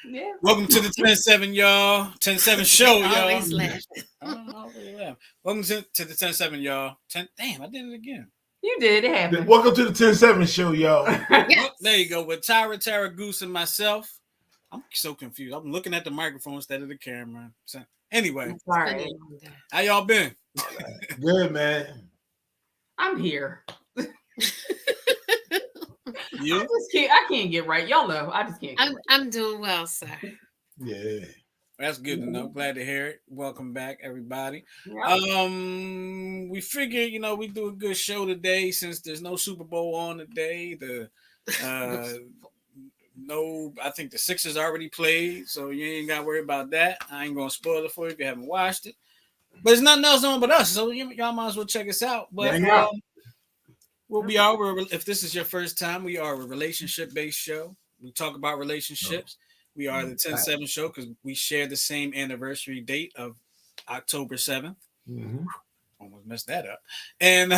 Yeah. Welcome to the 10-7, y'all. 10-7 show, y'all. Always laugh. Welcome to the 10-7, y'all. Damn, I did it again. You did. It happened. Welcome to the 10-7 show, y'all. Well, there you go. With Tara Goose, and myself. I'm so confused. I'm looking at the microphone instead of the camera. So, anyway, Sorry. how y'all been? Good, man. I'm here. You? I can't get right. Y'all know. I just can't. I'm doing well, sir. Yeah. That's good to know. Glad to hear it. Welcome back, everybody. Yep. We figured, we do a good show today since there's no Super Bowl on today. I think the Sixers already played, so you ain't got to worry about that. I ain't gonna spoil it for you if you haven't watched it. But there's nothing else on but us, so y'all might as well check us out. But if this is your first time, we are a relationship-based show. We talk about relationships. We are the 10-7 show because we share the same anniversary date of October 7th. Mm-hmm. Almost messed that up. And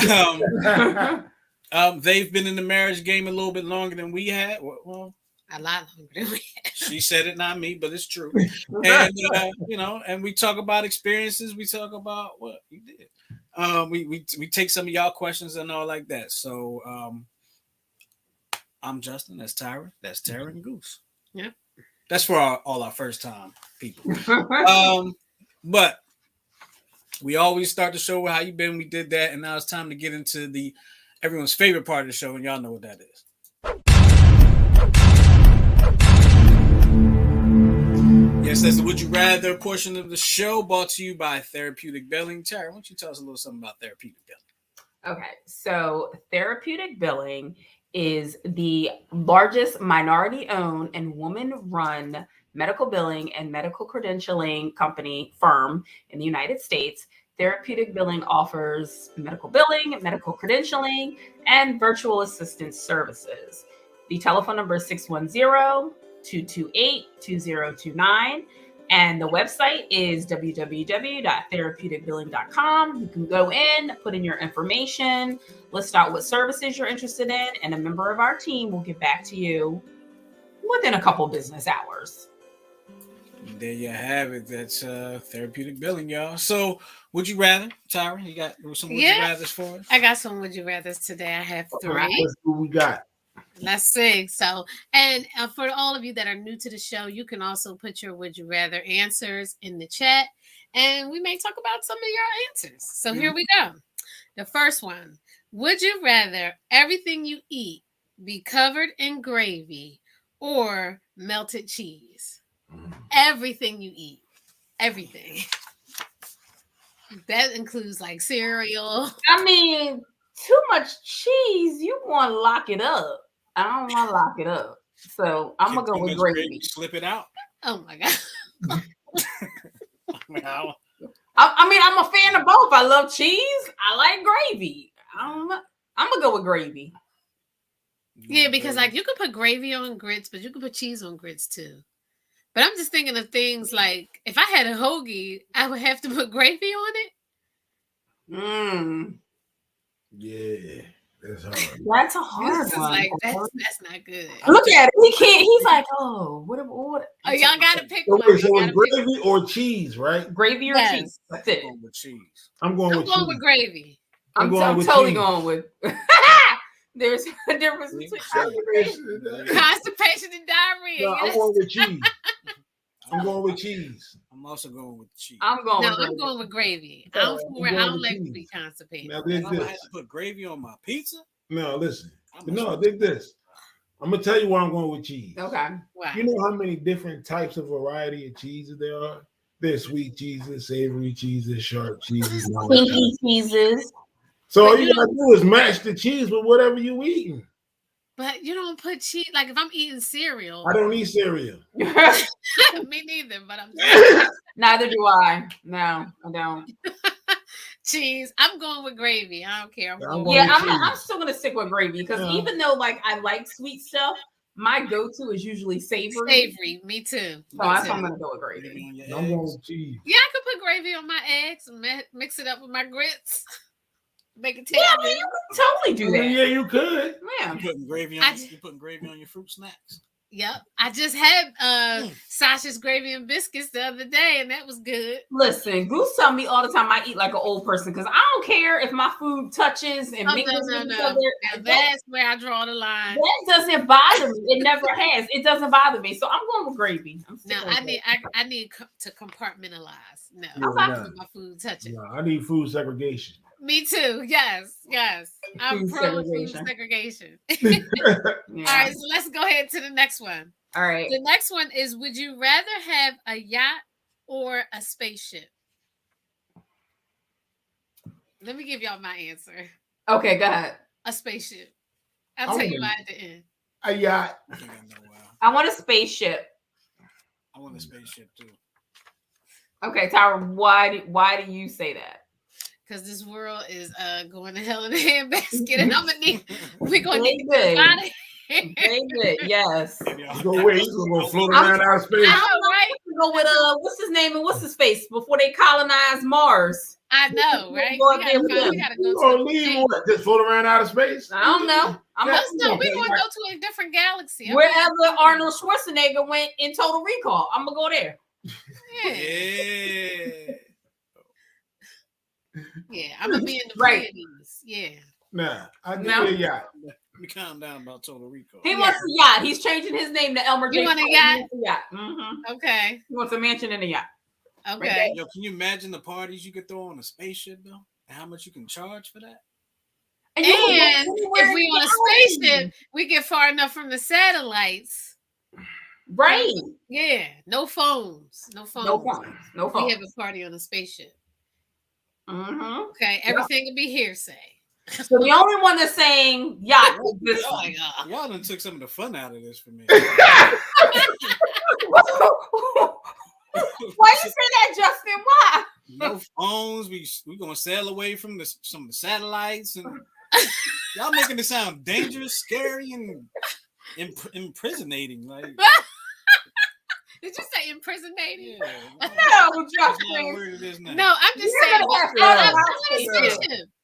they've been in the marriage game a little bit longer than we had. Well, a lot longer than we had. She said it, not me, but it's true. And and we talk about experiences. We talk about what you did. We take some of y'all questions and all like that. So I'm Justin. That's Tyra. That's Tara and Goose. Yep. That's for all our first time people. But we always start the show with how you been. We did that, and now it's time to get into everyone's favorite part of the show, and y'all know what that is. Yes, that's the Would You Rather portion of the show, brought to you by Therapeutic Billing. Tara, why don't you tell us a little something about Therapeutic Billing? Okay, so Therapeutic Billing is the largest minority-owned and woman-run medical billing and medical credentialing firm in the United States. Therapeutic Billing offers medical billing, medical credentialing, and virtual assistant services. The telephone number is 610-228-2029. And the website is www.therapeuticbilling.com. You can go in, put in your information, list out what services you're interested in, and a member of our team will get back to you within a couple business hours. There you have it. That's Therapeutic Billing, y'all. So, would you rather, Tyra? You got some would you rathers for us? I got some would you rathers today. I have 3. Let's see what we got. Let's see. So, and for all of you that are new to the show, you can also put your would you rather answers in the chat, and we may talk about some of your answers. So here we go. The first one: would you rather everything you eat be covered in gravy or melted cheese? Everything you eat, everything. That includes like cereal. I mean, too much cheese, you want to lock it up. I don't want to lock it up. So I'm going to go with gravy. Slip it out. Oh my God. I mean, I'm a fan of both. I love cheese. I like gravy. I'm going to go with gravy. Yeah, because like you could put gravy on grits, but you could put cheese on grits too. But I'm just thinking of things like if I had a hoagie, I would have to put gravy on it. Yeah, that's hard. That's a hard one. Like, that's not good. Look at it. He can't. He's like, oh, what? Oh, y'all got to pick So one. gravy or cheese, right? Gravy or cheese. That's it. I'm going with cheese. I'm going with gravy. I'm totally going with. There's a difference between constipation and diarrhea. No, I'm going with cheese. I'm going with cheese. I'm also going with cheese. I'm going with gravy. I don't like to be constipated. Now, I have to put gravy on my pizza? No, listen. Dig this. I'm going to tell you why I'm going with cheese. Okay. Wow. You know how many different types of variety of cheeses there are? There's sweet cheeses, savory cheeses, sharp cheeses. Pinky cheeses. So all you gotta do is match the cheese with whatever you eating. But you don't put cheese. Like if I'm eating cereal, I don't eat cereal. Me neither. But I'm neither do I. No, I don't. Cheese. I'm going with gravy. I don't care. I'm still gonna stick with gravy because even though like I like sweet stuff, my go-to is usually savory. Savory. Me too. So that's why I'm gonna go with gravy. I'm going with cheese. Yeah, I could put gravy on my eggs and mix it up with my grits. Make it taste. Yeah, you could totally do that. Yeah, you could. Yeah. You putting gravy on your fruit snacks. Yep. I just had Sasha's gravy and biscuits the other day, and that was good. Listen, Goose tell me all the time I eat like an old person because I don't care if my food touches and mingles with each other. Now that's where I draw the line. That doesn't bother me. It never has. It doesn't bother me. So I'm going with gravy. No, I need to compartmentalize. No, my food touching. No, I need food segregation. Me too. Yes. I'm pro food segregation. Yeah. All right, so let's go ahead to the next one. All right. The next one is: would you rather have a yacht or a spaceship? Let me give y'all my answer. Okay, go ahead. A spaceship. I'll tell you why at the end. A yacht. I want a spaceship. I want a spaceship too. Okay, Tyra, why do you say that? Because this world is going to hell in a handbasket, and we're gonna Very need good. to out of here. Very good. Yes. Go wait. He's gonna float around out of space. I know, right? Go with what's his name and what's his face before they colonize Mars. I know, right? We gotta go to leave what? Just float around out of space? I don't know. We're gonna go to a different galaxy. Wherever Arnold Schwarzenegger went in Total Recall, I'm gonna go there. Yeah, I'm gonna be in the Pleiades. Yeah. Nah, I give you a yacht. Let me calm down about Total Recall. He wants a yacht. He's changing his name to Elmer J. You want a yacht? Mm-hmm. Okay. He wants a mansion and a yacht. Okay. Yo, can you imagine the parties you could throw on a spaceship though? And how much you can charge for that? And if we on a spaceship, we get far enough from the satellites. Right. Yeah. No phones. No phones. We have a party on a spaceship. Mm-hmm. Okay. Everything will be hearsay. So the only one that's saying yacht is this one. Y'all done took some of the fun out of this for me. Why you say that, Justin? Why? No phones. We gonna sail away from some of the satellites, and y'all making it sound dangerous, scary, and imprisonating. Like, did you say imprisonating? Yeah. No, Justin. No, I'm just saying.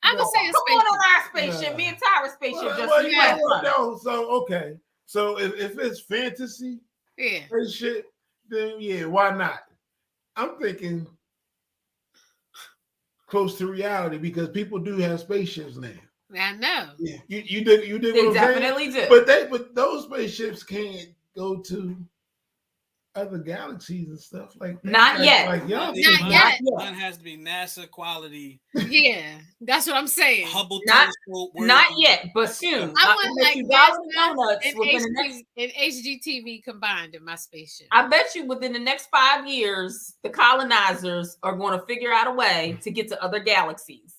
I'm gonna say a spaceship. Come on our spaceship. Me and Tyra spaceship. Justin. So okay. So if it's fantasy, spaceship, then why not? I'm thinking close to reality because people do have spaceships now. I know. Yeah, you did. They definitely do. But those spaceships can't go to other galaxies and stuff like that. Not yet. Not yet. Mine has to be NASA quality. Yeah, that's what I'm saying. Hubble telescope. Not yet, but soon. I want like NASA and HGTV combined in my spaceship. I bet you within the next 5 years, the colonizers are going to figure out a way to get to other galaxies.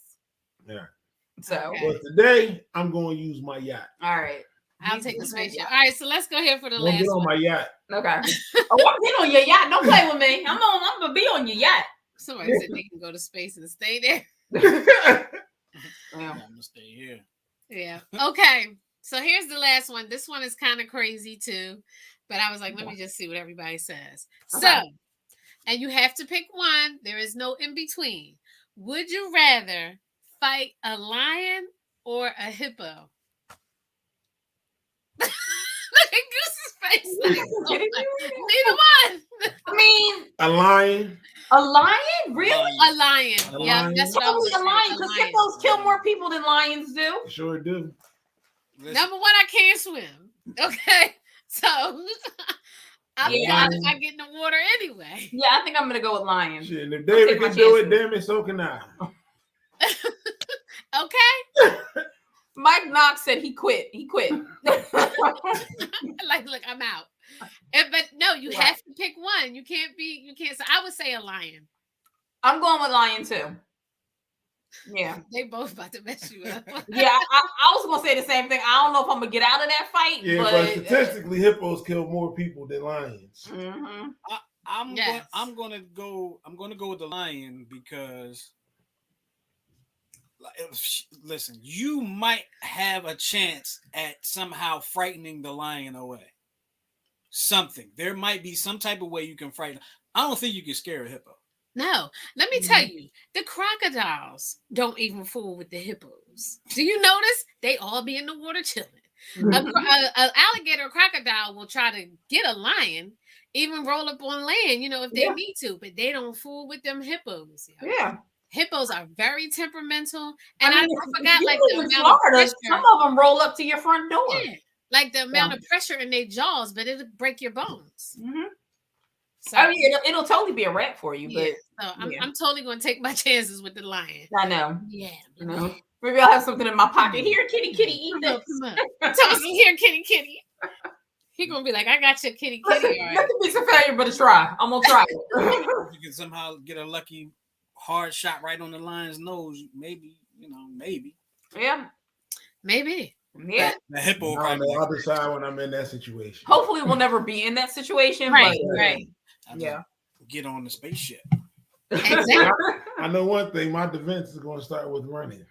Yeah. So, but today I'm going to use my yacht. All right. I'll take the spaceship. All right, so let's go here for the last get on one. my yacht. Okay. I'm get on your yacht. Don't play with me. I'm gonna be on your yacht. Somebody said they can go to space and stay there. I'm gonna stay here. Yeah. Okay. So here's the last one. This one is kind of crazy too, but I was like, let me just see what everybody says. Okay. So, and you have to pick one. There is no in between. Would you rather fight a lion or a hippo? Look at Goose's face. Neither one. I mean, a lion. A lion? Really? A lion. Yeah, that's what I was saying. A lion, because hippos kill more people than lions do. Sure do. Number one, I can't swim. Okay, so I'm fine if I get in the water anyway. Yeah, I think I'm gonna go with lion. Shit, if David can do it, damn it, so can I. Okay. Mike Knox said he quit. He quit. Like, look, I'm out. But no, you have to pick one. You can't. So I would say a lion. I'm going with lion too. Yeah. They both about to mess you up. Yeah, I was gonna say the same thing. I don't know if I'm gonna get out of that fight. Yeah, but statistically, hippos kill more people than lions. Mm-hmm. I'm gonna go with the lion because. Listen, you might have a chance at somehow frightening the lion away. Something. There might be some type of way you can frighten. I don't think you can scare a hippo. No. Let me tell you, the crocodiles don't even fool with the hippos. Do you notice? They all be in the water chilling. An alligator or crocodile will try to get a lion, even roll up on land, if they need to, but they don't fool with them hippos. Yeah. Hippos are very temperamental. And I forgot, like, the amount of pressure. Some of them roll up to your front door. Yeah. Like the amount of pressure in their jaws, but it'll break your bones. Mm-hmm. So, I mean, it'll totally be a wrap for you, but so I'm totally going to take my chances with the lion. I know. Yeah. Maybe I'll have something in my pocket. Here, kitty, eat this. Tell us here, kitty. He gonna be like, I got your kitty. Nothing beats a failure but a try. I'm gonna try it. If you can somehow get a lucky hard shot right on the lion's nose, maybe. Yeah. Maybe. Yeah. The hippo on the other side when I'm in that situation. Hopefully we'll never be in that situation. Right. But, right. Yeah. Get on the spaceship. Exactly. I know one thing, my defense is gonna start with running.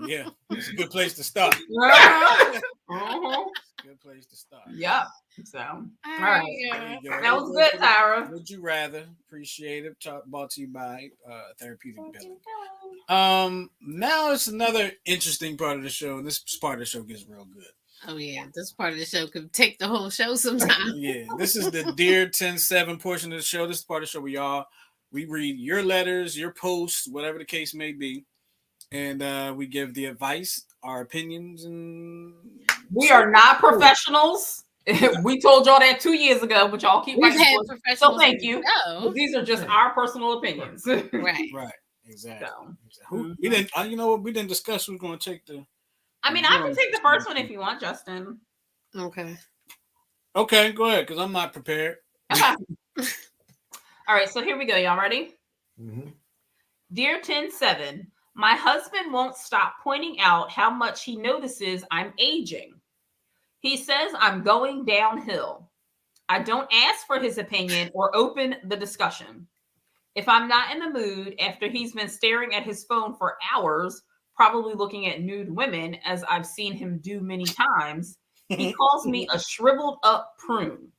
Yeah, it's a good place to start. Good place to start. Yeah. So, all right. Yeah. That was good, Tyra. Would you rather? Appreciate it. Brought to you by Therapeutic Billing. Now it's another interesting part of the show. This part of the show gets real good. Oh yeah, this part of the show could take the whole show sometimes. Yeah, this is the Dear 10-7 portion of the show. This is part of the show where we read your letters, your posts, whatever the case may be. And we give the advice, our opinions, and we are not professionals. We told y'all that 2 years ago, but y'all keep writing. So thank you. But these are just our personal opinions. Right. Exactly. So, we didn't. You know what? We didn't discuss who's going to take the. I mean, I can take the first one if you want, Justin. Okay. Okay, go ahead, because I'm not prepared. All right, so here we go. Y'all ready? Mm-hmm. Dear 10-7, my husband won't stop pointing out how much he notices I'm aging. He says I'm going downhill. I don't ask for his opinion or open the discussion. If I'm not in the mood after he's been staring at his phone for hours, probably looking at nude women, as I've seen him do many times, he calls me a shriveled up prune.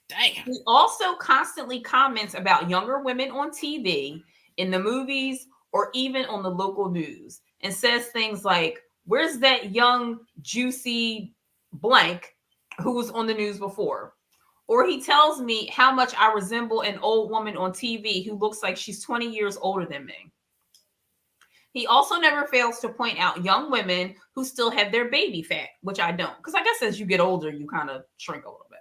Damn. He also constantly comments about younger women on TV, in the movies, or even on the local news, and says things like, where's that young, juicy blank who was on the news before? Or he tells me how much I resemble an old woman on TV who looks like she's 20 years older than me. He also never fails to point out young women who still have their baby fat, which I don't, because I guess as you get older, you kind of shrink a little bit.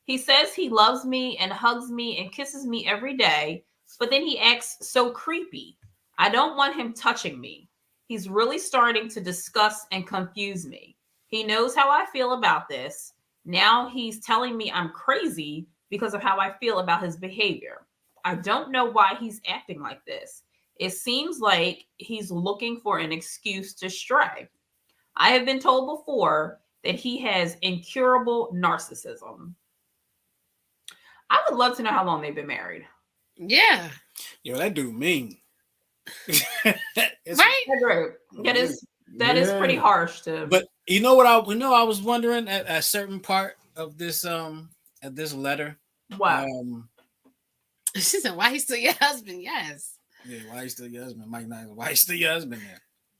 He says he loves me and hugs me and kisses me every day, but then he acts so creepy. I don't want him touching me. He's really starting to disgust and confuse me. He knows how I feel about this. Now he's telling me I'm crazy because of how I feel about his behavior. I don't know why he's acting like this. It seems like he's looking for an excuse to stray. I have been told before that he has incurable narcissism. I would love to know how long they've been married. Yeah. Yo, that dude mean. Right? That is pretty harsh to. But you know what I was wondering at a certain part of this at this letter. Wow. She said, "Why he's still your husband?" Yes. Yeah, why he's still your husband? Mike Knight, why he's still your husband?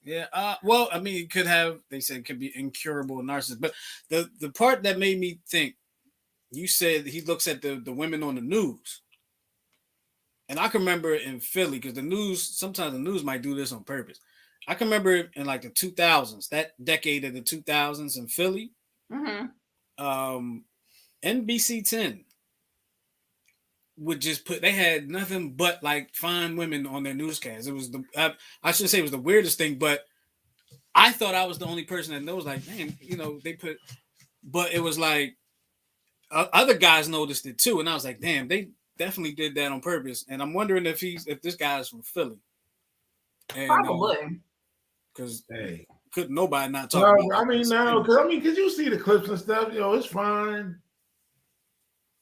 Yeah. Well, I mean, it could have. They said it could be incurable narcissist, but the part that made me think, you said he looks at the women on the news. And I can remember in Philly, because sometimes the news might do this on purpose. I can remember in like the 2000s, that decade of the 2000s in Philly, NBC 10 would just they had nothing but like fine women on their newscasts. It was I should say it was the weirdest thing, but I thought I was the only person that knows, like, man, but it was like other guys noticed it too. And I was like, damn, they definitely did that on purpose. And I'm wondering if this guy's from Philly. And, probably. Because couldn't nobody not talk about I mean, no, because you see the clips and stuff, it's fine.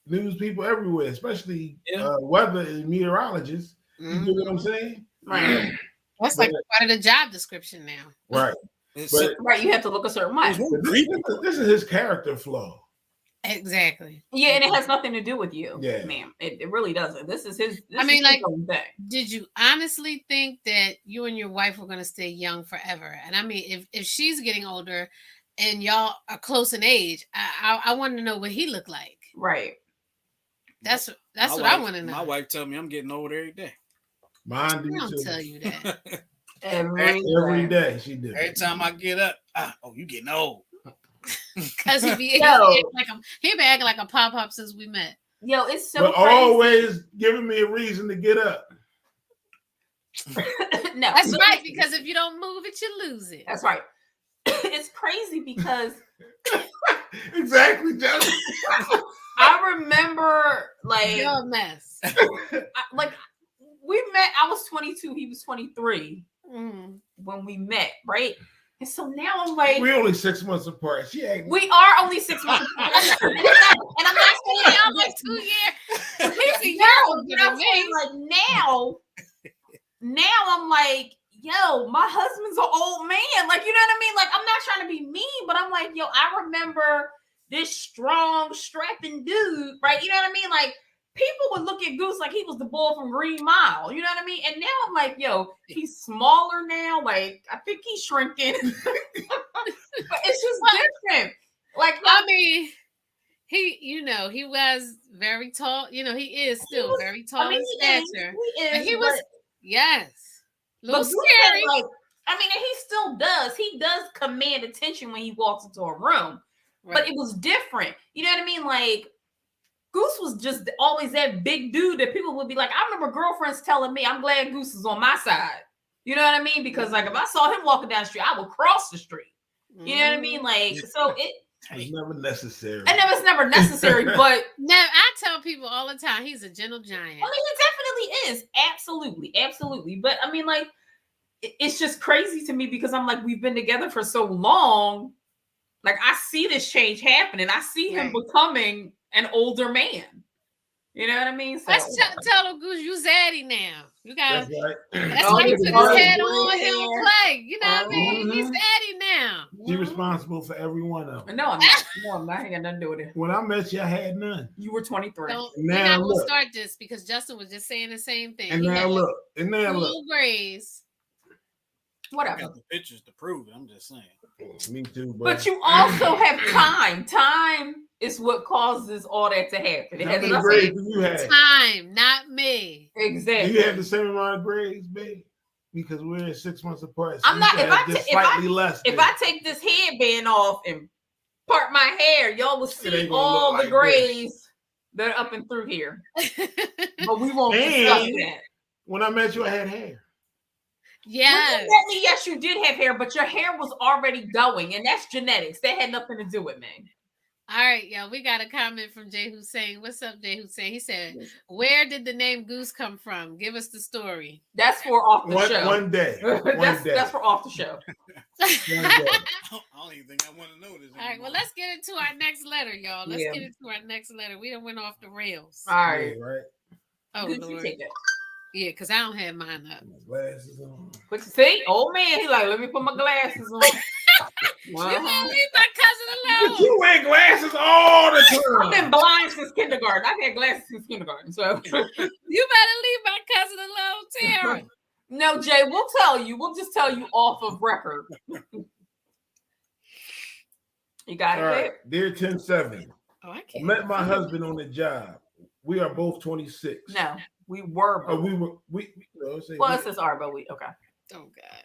News people everywhere, especially weather and meteorologists. You know what I'm saying? Right. That's like part of the job description now. Right. Right. You have to look a certain way. This is his character flaw. Exactly. Yeah, and it has nothing to do with you, Yeah. ma'am. It really doesn't. This is his. This I mean, is like, his own thing. did you honestly think that you and your wife were going to stay young forever? And I mean, if she's getting older and y'all are close in age, I want to know what he looked like. Right. That's My what wife, I want to know. My wife tell me I'm getting old every day. Mine I do don't too. tell you that. Every day she do. Every time I get up, you getting old. Because he be acting like a pop since we met. Yo, it's so But crazy. always giving me a reason to get up. No, That's right, because if you don't move it, you lose it. that's right. It's crazy because Exactly, Joe. I remember like You're a mess. We met. I was 22. He was 23 Mm. when we met, right? And so now I'm like, We're only 6 months apart. She ain't. we are only 6 months apart. and I'm not saying I'm like 2 years. He's a year no, older but I'm than me. saying like now I'm like, yo, my husband's an old man. Like, you know what I mean? Like, I'm not trying to be mean, but I'm like, yo, I remember this strong, strapping dude, right? You know what I mean? Like, people would look at Goose like he was the boy from Green Mile. You know what I mean? And now I'm like, yo, he's smaller now. Like, I think he's shrinking. But it's just different. Like, I mean, he was very tall. He is still very tall in stature. He was. Yes. A little But scary. like, I mean, and he still does. He does command attention when he walks into a room. Right. But it was different. You know what I mean? Like, Goose was just always that big dude that people would be like, I remember girlfriends telling me, I'm glad Goose is on my side. You know what I mean? Because like, if I saw him walking down the street, I would cross the street. You know what I mean? Like, so it's never necessary. I know it's never necessary, but no, I tell people all the time, he's a gentle giant. I mean, he definitely is. Absolutely. But I mean, like, it's just crazy to me because I'm like, we've been together for so long. Like, I see this change happening. I see him becoming an older man. You know what I mean? So, let's tell him, Goose, you zaddy now. You got that's Oh, why he that's put right. his head on. He don't play. You know what I mean? He's zaddy now. She's responsible for every one of them. No, I'm not. I ain't got nothing to do with it. When I met you, I had none. You were 23. We're Now not gonna look. start this because Justin was just saying the same thing. And He now had look. And now look. little grays. I Whatever. got the pictures to prove it. I'm just saying. Me too. But you also have time. Time is what causes all that to happen. It how has many nothing. grades do you have? Time, not me. Do Exactly. you have the same amount of grades, babe? Because we're 6 months apart. So I'm not. you If I have just slightly less. if I take this headband off and part my hair, y'all will It see ain't gonna all look the like grays that are up and through here. But we won't And- discuss that. When I met you, I had hair. Yes. When you met me, yes, you did have hair, but your hair was already going, and that's genetics. That had nothing to do with me. All right, y'all. We got a comment from Jay Hussein. What's up, Jay Hussein? He said, "Where did the name Goose come from? Give us the story." That's for off the show. One day. That's for off the show. One day. I don't even think I want to know this. All right, well, let's get into our next letter, y'all. Let's Yeah. get into our next letter. We done went off the rails. All right. Yeah, right. Oh, Good, you Lord. take that. Yeah, because I don't have mine up. My glasses on. But you see, old man, he like, let me put my glasses on. You better leave my cousin But alone. you wear glasses all the I've been time. blind since kindergarten. I've had glasses since kindergarten. So You better leave my cousin alone, Tara. no, Jay, we'll tell you. We'll just tell you off of record. You got All it? right. Dear 10-7, Oh, I I can't. met my husband on the job. We are both 26. No, we were. Oh, we no, say Well, we- it says are, but we okay. Oh, God.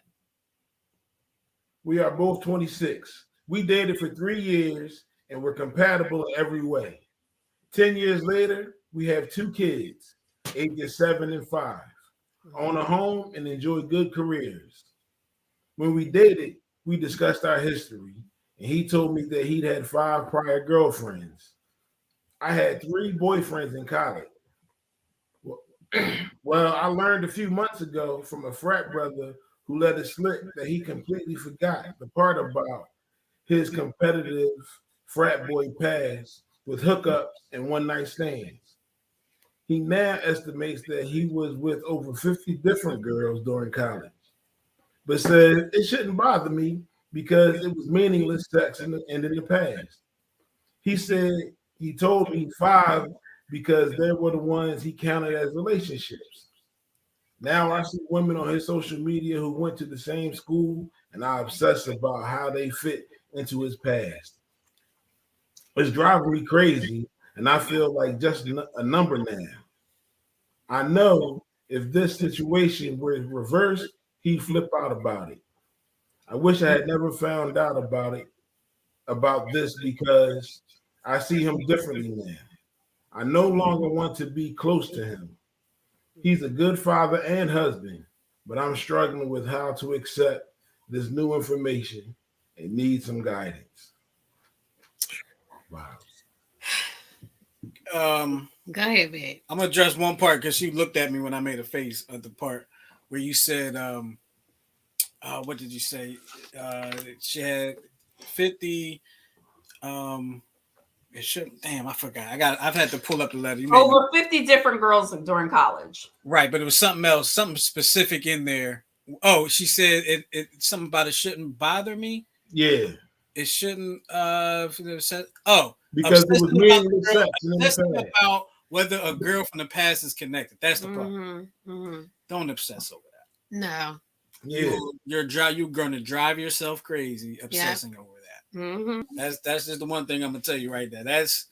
We are both 26. We dated for 3 years and we're compatible in every way. 10 years later, we have 2 kids, ages 7 and 5, own a home and enjoy good careers. When we dated, we discussed our history, and he told me that he'd had 5 prior girlfriends. I had 3 boyfriends in college. Well, I learned a few months ago from a frat brother who let it slip that he completely forgot the part about his competitive frat boy past with hookups and one-night stands. He now estimates that he was with over 50 different girls during college, but said it shouldn't bother me because it was meaningless sex in the past. He said He told me 5 because they were the ones he counted as relationships. Now I see women on his social media who went to the same school and I obsess about how they fit into his past. It's driving me crazy, and I feel like just a number now. I know if this situation were reversed, he'd flip out about it. I wish I had never found out about this because I see him differently now. I no longer want to be close to him. He's a good father and husband, but I'm struggling with how to accept this new information and need some guidance. Wow. Go ahead, babe. I'm gonna address one part because she looked at me when I made a face at the part where you said, what did you say? She had 50. It should. Damn, I forgot. I've had to pull up the letter. Over 50 different girls during college. Right, but it was something else, something specific in there. Oh, she said it something about it shouldn't bother me. Yeah. It shouldn't. Because it was meaningless sex in the past. About whether a girl from the past is connected. That's the problem. Don't obsess over that. No. Yeah. You're going to drive yourself crazy obsessing over that. That's just the one thing I'm gonna tell you right there. That's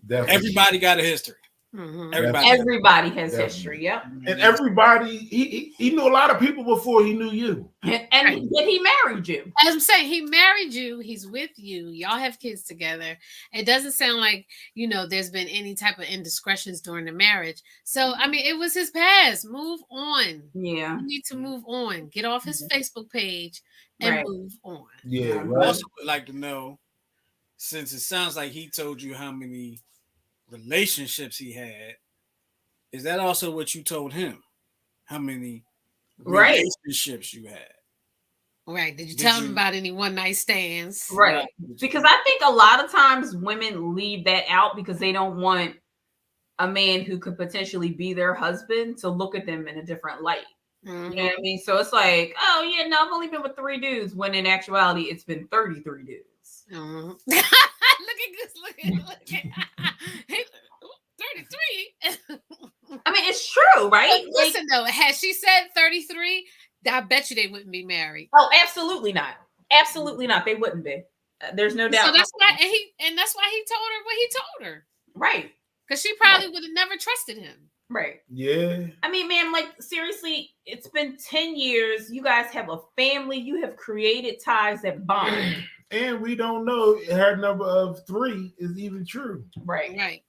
definitely. Everybody got a history. Everybody has history. Yep. And everybody, he knew a lot of people before he knew you. And then he married you. As I'm saying, he married you. He's with you. Y'all have kids together. It doesn't sound like, there's been any type of indiscretions during the marriage. So, I mean, it was his past. Move on. Yeah. You need to move on. Get off his Facebook page and move on. Yeah. I also would like to know, since it sounds like he told you how many relationships he had, is that also what you told him? How many relationships you had? Right. Did you tell him about any one night stands? Right. Because I think a lot of times women leave that out because they don't want a man who could potentially be their husband to look at them in a different light. You know what I mean? So it's like, oh yeah, no, I've only been with 3 dudes, when in actuality it's been 33 dudes. Look at this. Look at 33. I mean, it's true, right? But listen, though, had she said 33, I bet you they wouldn't be married. Oh, absolutely not. Absolutely not. They wouldn't be. There's no doubt. So that's why, that's why he told her what he told her. Right. Because she probably would have never trusted him. Right. Yeah. I mean, man, like, seriously, it's been 10 years. You guys have a family. You have created ties that bond. And we don't know her number of 3 is even true. Right.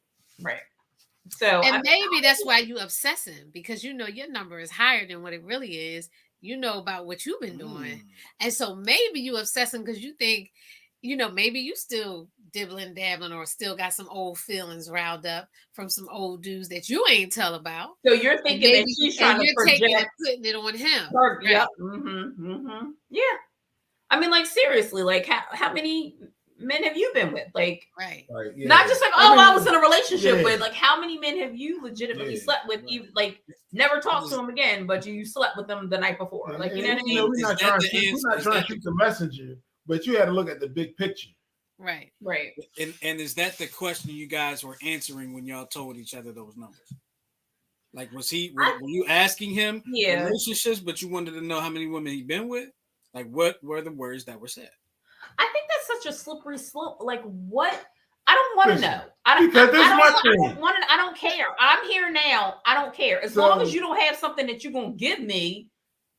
So, and maybe that's why you obsessing, because your number is higher than what it really is. You know about what you've been doing. And so maybe you obsessing because you think, maybe you still dibbling, dabbling, or still got some old feelings riled up from some old dudes that you ain't tell about. So you're thinking that she's trying to project, putting it on him. Yep. Yeah. I mean, like, seriously, like, how many men have you been with? Like, not just like, I was in a relationship with. Like, how many men have you legitimately slept with? You like never talked to them again, but you slept with them the night before. Like, you know what I mean? We're not trying to shoot the messenger, but you had to look at the big picture. Right. And is that the question you guys were answering when y'all told each other those numbers? Like, were you asking him relationships, but you wanted to know how many women he'd been with? Like, what were the words that were said? I think that's such a slippery slope. Like, what? I don't want to know. I don't care. I'm here now. I don't care. As long as you don't have something that you're going to give me.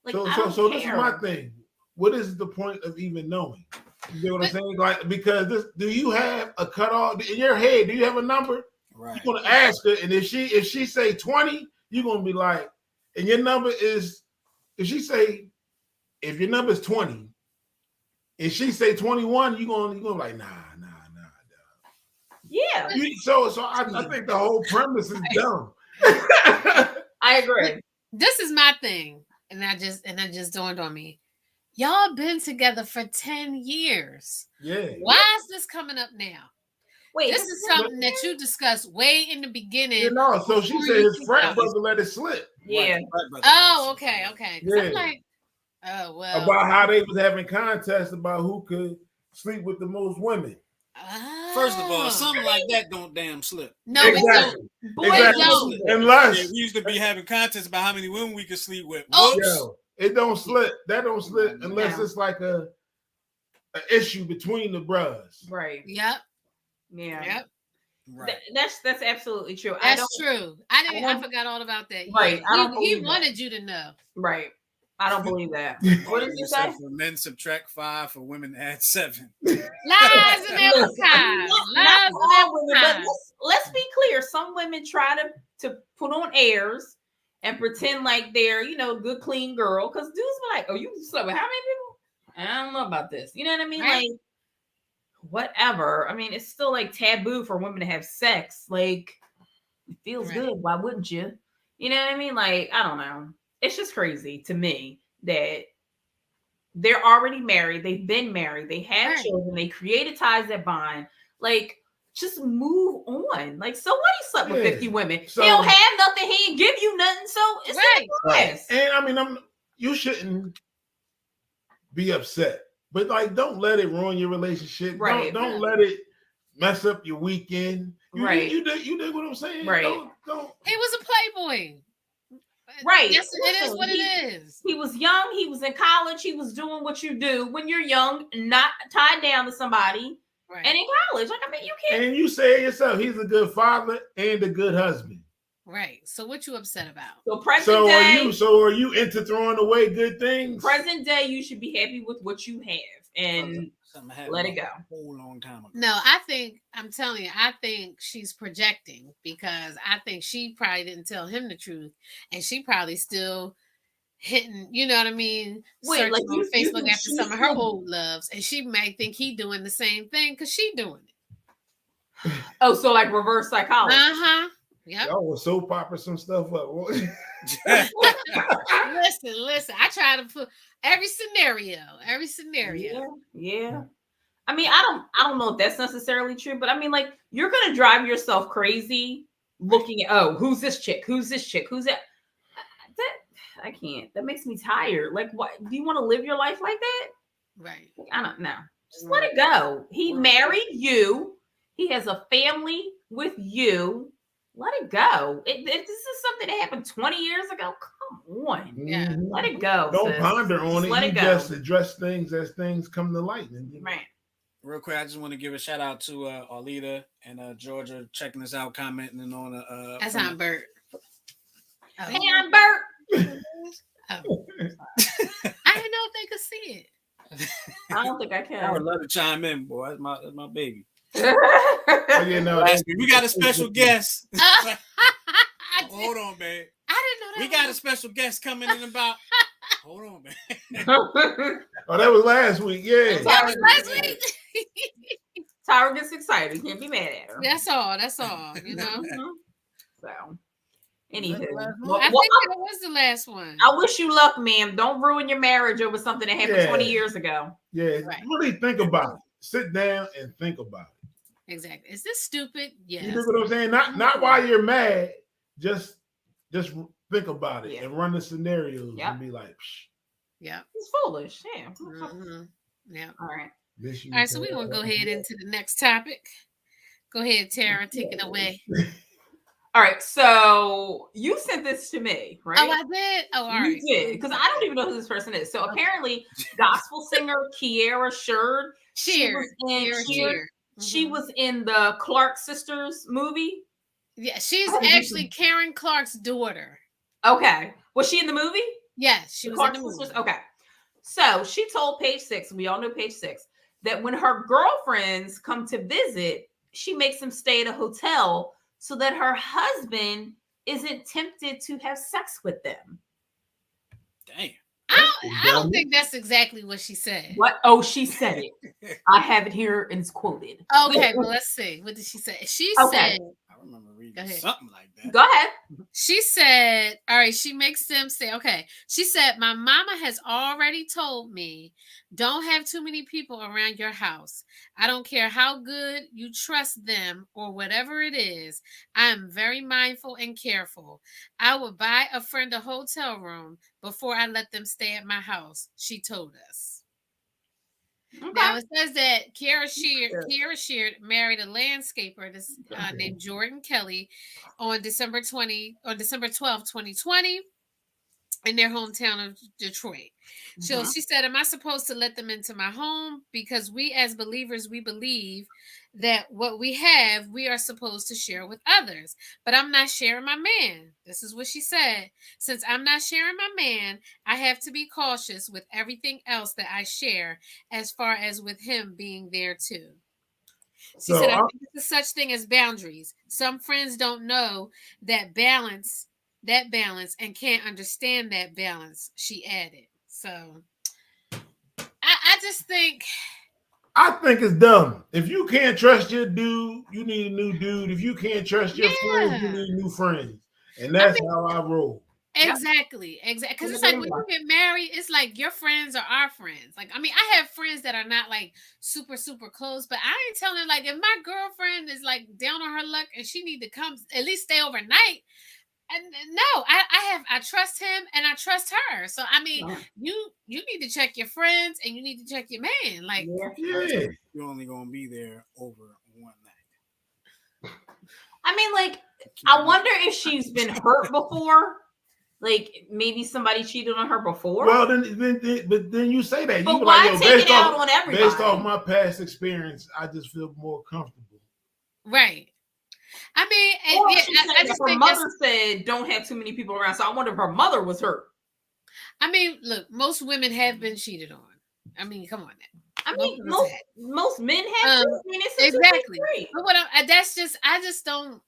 Like, I don't care. This is my thing. What is the point of even knowing? You get what I'm saying? Like, because do you have a cutoff in your head? Do you have a number? Right. You're going to ask her, and if she say 20, you're going to be like, and your number is, if your number is 20, and she say 21, you're going to be like, nah. Yeah. So I think the whole premise is dumb. I agree. This is my thing, and that just dawned on me. Y'all been together for 10 years. Yeah. Why is this coming up now? Wait, this is something that you discussed way in the beginning. So she said his frat brother let it slip. Yeah. Oh, okay. Yeah. I'm like, oh, well. About how they was having contests about who could sleep with the most women. First of all, something like that don't damn slip. No, it don't. Boy, Exactly. don't. Unless Yeah, we used to be having contests about how many women we could sleep with. Oh. Whoops. yo, it don't slip. That don't slip unless Yeah. it's like a issue between the bros. right. Yep. Yeah. Yep. Right. That's absolutely true. That's true. I don't- forgot all about that. Right, I don't He believe that. wanted you to know. Right. I don't believe that. What did you say? For men, subtract 5. For women, add 7. Lies and every Listen, time. not Lies all and women, every but time. let's be clear. Some women try to put on airs and pretend like they're, good, clean girl. Because dudes be like, oh, you slept with how many people? I don't know about this. You know what I mean? Right. Like, whatever. I mean, it's still like taboo for women to have sex. Like, it feels Right. good. Why wouldn't you? You know what I mean? Like, I don't know. It's just crazy to me that they're already married. They've been married. They have Right. children. They created ties that bind. Like, just move on. Like, so what? He slept with Yeah. 50 women. So- he don't have nothing. He ain't give you nothing. So it's Right. right. And I mean, you shouldn't be upset, but like, don't let it ruin your relationship. Right. Don't let it mess up your weekend. Right. You dig what I'm saying? Right. Don't. He was a playboy. Right. Yes, it is Listen, what it is. He was young. He was in college. He was doing what you do when you're young, not tied down to somebody. Right. And in college, like, I mean, you can't. And you say it yourself, he's a good father and a good husband. Right. So what you upset about? So present So day, are you into throwing away good things? present day, you should be happy with what you have and Something happened let it go. a whole long time ago. No, I'm telling you, I think she's projecting because I think she probably didn't tell him the truth and she probably still hitting, you know what I mean? Wait, Searching like, on you Facebook think after she's some of her still- old loves and she might think he doing the same thing because she doing it. Oh, so like reverse psychology. Uh-huh. Yep. Y'all was soap opera some stuff up. Listen. I try to put every scenario. Yeah. I mean, I don't know if that's necessarily true, but I mean, like, you're gonna drive yourself crazy looking at, oh, who's this chick? Who's this chick? Who's that? That I can't. That makes me tired. Like, what? Do you want to live your life like that? Right. I don't know. Just let it go. He married you. He has a family with you. Let it go. If this is something that happened 20 years ago, come on. Yeah. Mhm. Let it go. Don't sis. ponder on Just it. let You it go. just address things as things come to light. Right. Real quick, I just want to give a shout out to Arlita and Georgia checking us out, commenting on That's from- how Bert. Oh. Hey, I'm Bert. Oh. I didn't know if they could see it. I don't think I I would can. love to chime in, boy. That's my baby. Oh, yeah, no, Last week, we got a special guest. I Hold on, man. didn't know that. We got a special guest coming in about. Hold on, man. Oh, that was last week. Yeah. That was last week. Tyra gets excited. You can't be mad at her. That's all. You know. Mhm. So, anywho, last well, I think that was the last one. I wish you luck, ma'am. Don't ruin your marriage over something that happened Yeah. 20 years ago. Yeah. Right. Really think about it. Sit down and think about it. Exactly. Is this stupid? Yes. You know what I'm saying? Not while you're mad. Just think about it Yeah. and run the scenarios Yep. and be like, Psh, Yeah. It's foolish. Yeah. Mm-hmm. Yeah. All right. this you All right. So we're gonna go ahead into the next topic. Go ahead, Tara. Take it away. All right. So you sent this to me, right? Oh, I did. Oh, all right. You did, because I don't even know who this person is. So apparently, gospel singer Kiara Sherd. Cheer. Cheer. She Mhm. was in the Clark sisters movie. Yeah, she's Oh, actually Karen Clark's daughter. Okay. Was she in the movie? Yes, she The was Clark in the movie. sisters? Okay. So she told Page Six, we all know Page Six, that when her girlfriends come to visit, she makes them stay at a hotel so that her husband isn't tempted to have sex with them. Damn. I don't think that's exactly what she said. What? Oh, she said it. I have it here and it's quoted. Okay, well, let's see. What did she say? She Okay. said, I remember Go reading ahead. something like that. Go ahead. she said, all right, she makes them say, okay. She said, my mama has already told me, don't have too many people around your house. I don't care how good you trust them or whatever it is. I am very mindful and careful. I would buy a friend a hotel room before I let them stay at my house, she told us. Now it says that Kiara Sheard married a landscaper named Jordan Kelly on December 12th, 2020. In their hometown of Detroit. So she said, am I supposed to let them into my home? Because we as believers, we believe that what we have, we are supposed to share with others. But I'm not sharing my man. This is what she said. Since I'm not sharing my man, I have to be cautious with everything else that I share as far as with him being there too. She said, I think there's such thing as boundaries. Some friends don't know that balance and can't understand that balance, she added. So I just think it's dumb. If you can't trust your dude, you need a new dude. If you can't trust your friends, you need new friends. And that's how I roll. Exactly. Because it's like when you get married, it's like your friends are our friends. Like, I mean, I have friends that are not like super, super close, but I ain't telling like if my girlfriend is like down on her luck and she need to come at least stay overnight. And no, I trust him and I trust her. So I mean, you need to check your friends and you need to check your man. Like, you're only gonna be there over one night. I mean, like, I wonder if she's been hurt before. Like maybe somebody cheated on her before. Well, then you say that. But you why like, take it out on everybody? Based off my past experience, I just feel more comfortable. Right. I mean, I just think her mother said don't have too many people around. So I wonder if her mother was hurt. I mean, look, most women have been cheated on. I mean, come on now. I mean, most men have. I mean, it's exactly. But I just don't.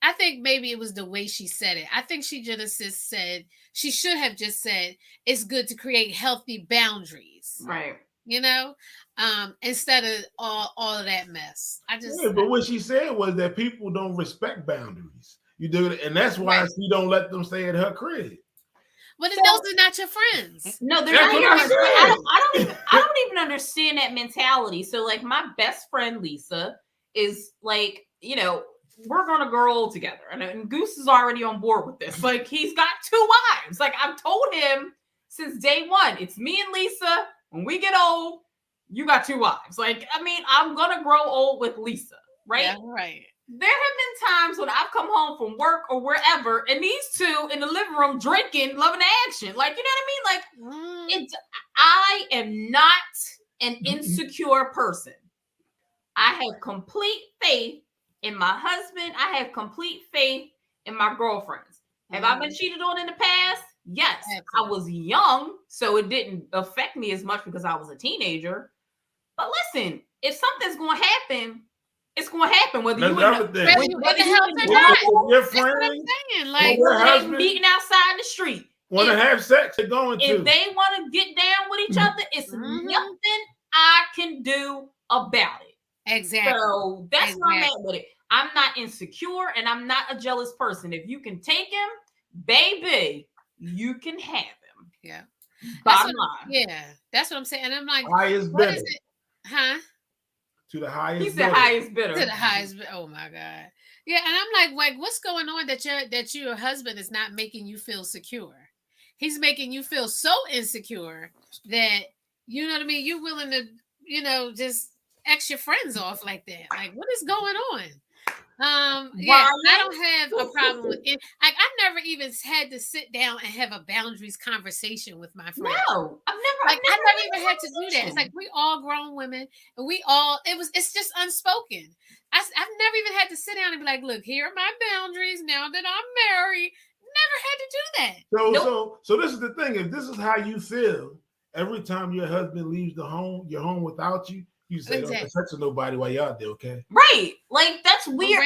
I think maybe it was the way she said it. I think she should have just said it's good to create healthy boundaries. Right. You know, instead of all of that mess. But what she said was that people don't respect boundaries. You do it, and that's why she don't let them stay at her crib. Well, then those are not your friends. No, they're not your friends. I don't even understand that mentality. So, like, my best friend Lisa is like, you know, we're gonna grow old together, and Goose is already on board with this. Like, he's got 2 wives. Like, I've told him since day one, it's me and Lisa. When we get old, you got 2 wives. Like, I mean, I'm gonna grow old with Lisa, right? Yeah, right. There have been times when I've come home from work or wherever, and these 2 in the living room drinking, loving action. Like, you know what I mean? Like, I am not an insecure person. I have complete faith in my husband. I have complete faith in my girlfriends. Have I been cheated on in the past? Yes. Absolutely. I was young, so it didn't affect me as much because I was a teenager. But listen, if something's going to happen, it's going to happen. Whether you in your friends, like they meeting outside in the street, want to have sex, they're going to. If they want to get down with each other, it's nothing I can do about it. Exactly. So that's where I'm at with it. I'm not insecure and I'm not a jealous person. If you can take him, baby, you can have him. Yeah. Bottom line. Yeah, that's what I'm saying. And I'm like, highest what bidder. Is it? Huh? To the highest. He said highest bidder. To the highest. Oh my God. Yeah, and I'm like, what's going on that your husband is not making you feel secure? He's making you feel so insecure that you know what I mean. You're willing to, you know, just X your friends off like that. Like, what is going on? Yeah, I don't have a problem with it. Like, I've never even had to sit down and have a boundaries conversation with my friends. No, I've never even had to do that. It's like we all grown women, and it's just unspoken. I've never even had to sit down and be like, look, here are my boundaries now that I'm married. Never had to do that. So this is the thing. If this is how you feel every time your husband leaves your home without you, you say, don't have sex with nobody while y'all there, okay? Right. Like, that's weird.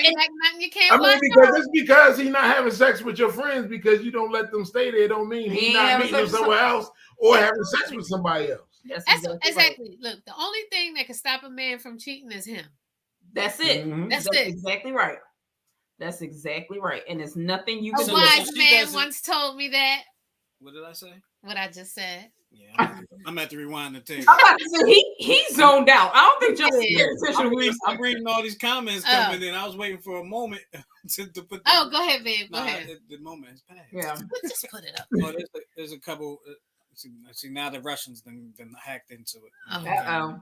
Because he's not having sex with your friends because you don't let them stay there don't mean he's not meeting them somewhere else or having sex with somebody else. That's exactly. Right. Look, the only thing that can stop a man from cheating is him. That's it. Mm-hmm. That's it. Exactly right. That's exactly right. And it's nothing you can do. A wise man once told me that. What did I say? What I just said. Yeah, I'm at to rewind the tape. I'm about to say he zoned out. I don't think just I'm reading all these comments coming in. I was waiting for a moment to put. Go ahead, babe. Go ahead. The moment has passed. Yeah, just put it up. Well, there's a couple. See now the Russians then hacked into it. Oh.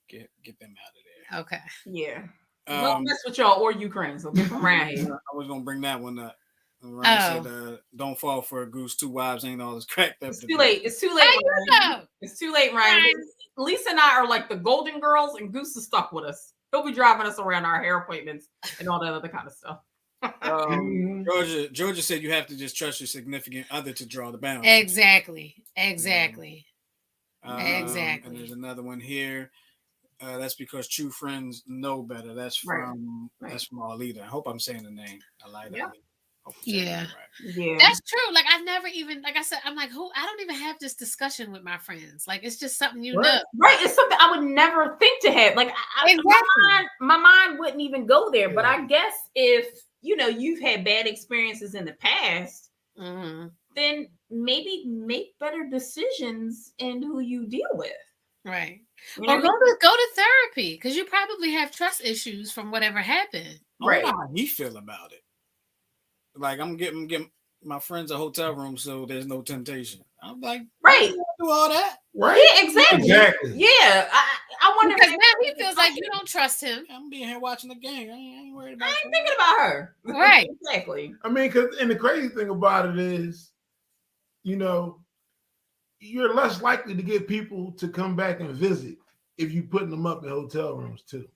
Get them out of there. Okay. Yeah. Don't mess with y'all or Ukraine. So get from around here. I was gonna bring that one up. Ryan said, "Don't fall for a goose. 2 wives ain't all this cracked up." It's too late. It's too late. Ryan. It's too late, Ryan. Lisa and I are like the golden girls, and Goose is stuck with us. He'll be driving us around our hair appointments and all that other kind of stuff. Georgia said you have to just trust your significant other to draw the boundary. Exactly. And there's another one here. That's because true friends know better. That's from Alita. I hope I'm saying the name. Alita. Yeah. Yeah. Yeah. That's true. Like I never even, like I said, I'm like, I don't even have this discussion with my friends. Like it's just something you know. Right. It's something I would never think to have. Like my mind wouldn't even go there. Yeah. But I guess if you've had bad experiences in the past, then maybe make better decisions in who you deal with. Right. Or go to therapy because you probably have trust issues from whatever happened. Right. How he feel about it? Like I'm getting my friends a hotel room, so there's no temptation. I'm like, right, do all that, right? Yeah, exactly. Yeah, I wonder because now he feels like you don't trust him. I'm being here watching the game. I ain't worried about. I ain't thinking about her. Right. Exactly. I mean, and the crazy thing about it is, you're less likely to get people to come back and visit if you're putting them up in hotel rooms too.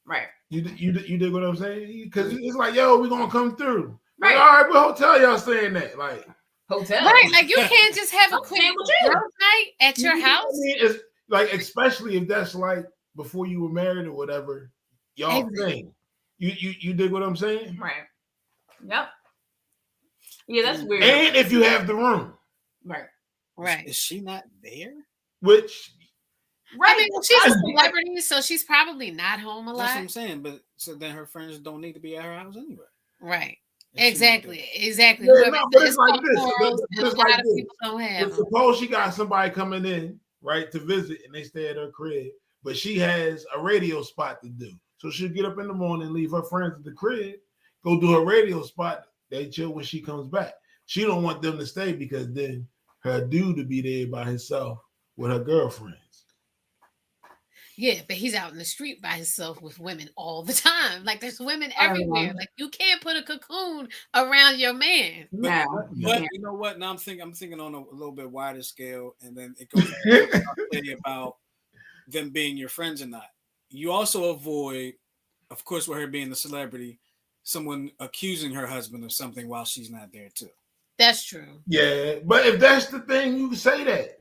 Right. You dig what I'm saying? Because it's like, yo, we're gonna come through. Right. Like, all right, what hotel y'all staying at? Like hotel. Right. Like you can't just have a quick night at your house. I mean, it's like, especially if that's like before you were married or whatever, y'all thing. You dig what I'm saying? Right. Yep. Yeah, that's weird. And if you have the room. Right. Is she not there? Which I mean, she's a celebrity, so she's probably not home a lot. That's what I'm saying. But so then her friends don't need to be at her house anyway. Right. Exactly. Yeah, but it's like this. Don't have suppose she got somebody coming in, right, to visit, and they stay at her crib, but she has a radio spot to do. So she'll get up in the morning, leave her friends at the crib, go do her radio spot. They chill when she comes back. She don't want them to stay because then her dude to be there by himself with her girlfriends. Yeah, but he's out in the street by himself with women all the time. Like there's women everywhere. Like you can't put a cocoon around your man. But you know what? Now I'm thinking on a little bit wider scale, and then it goes about them being your friends or not. You also avoid, of course, with her being the celebrity, someone accusing her husband of something while she's not there too. That's true. Yeah, but if that's the thing, you can say that.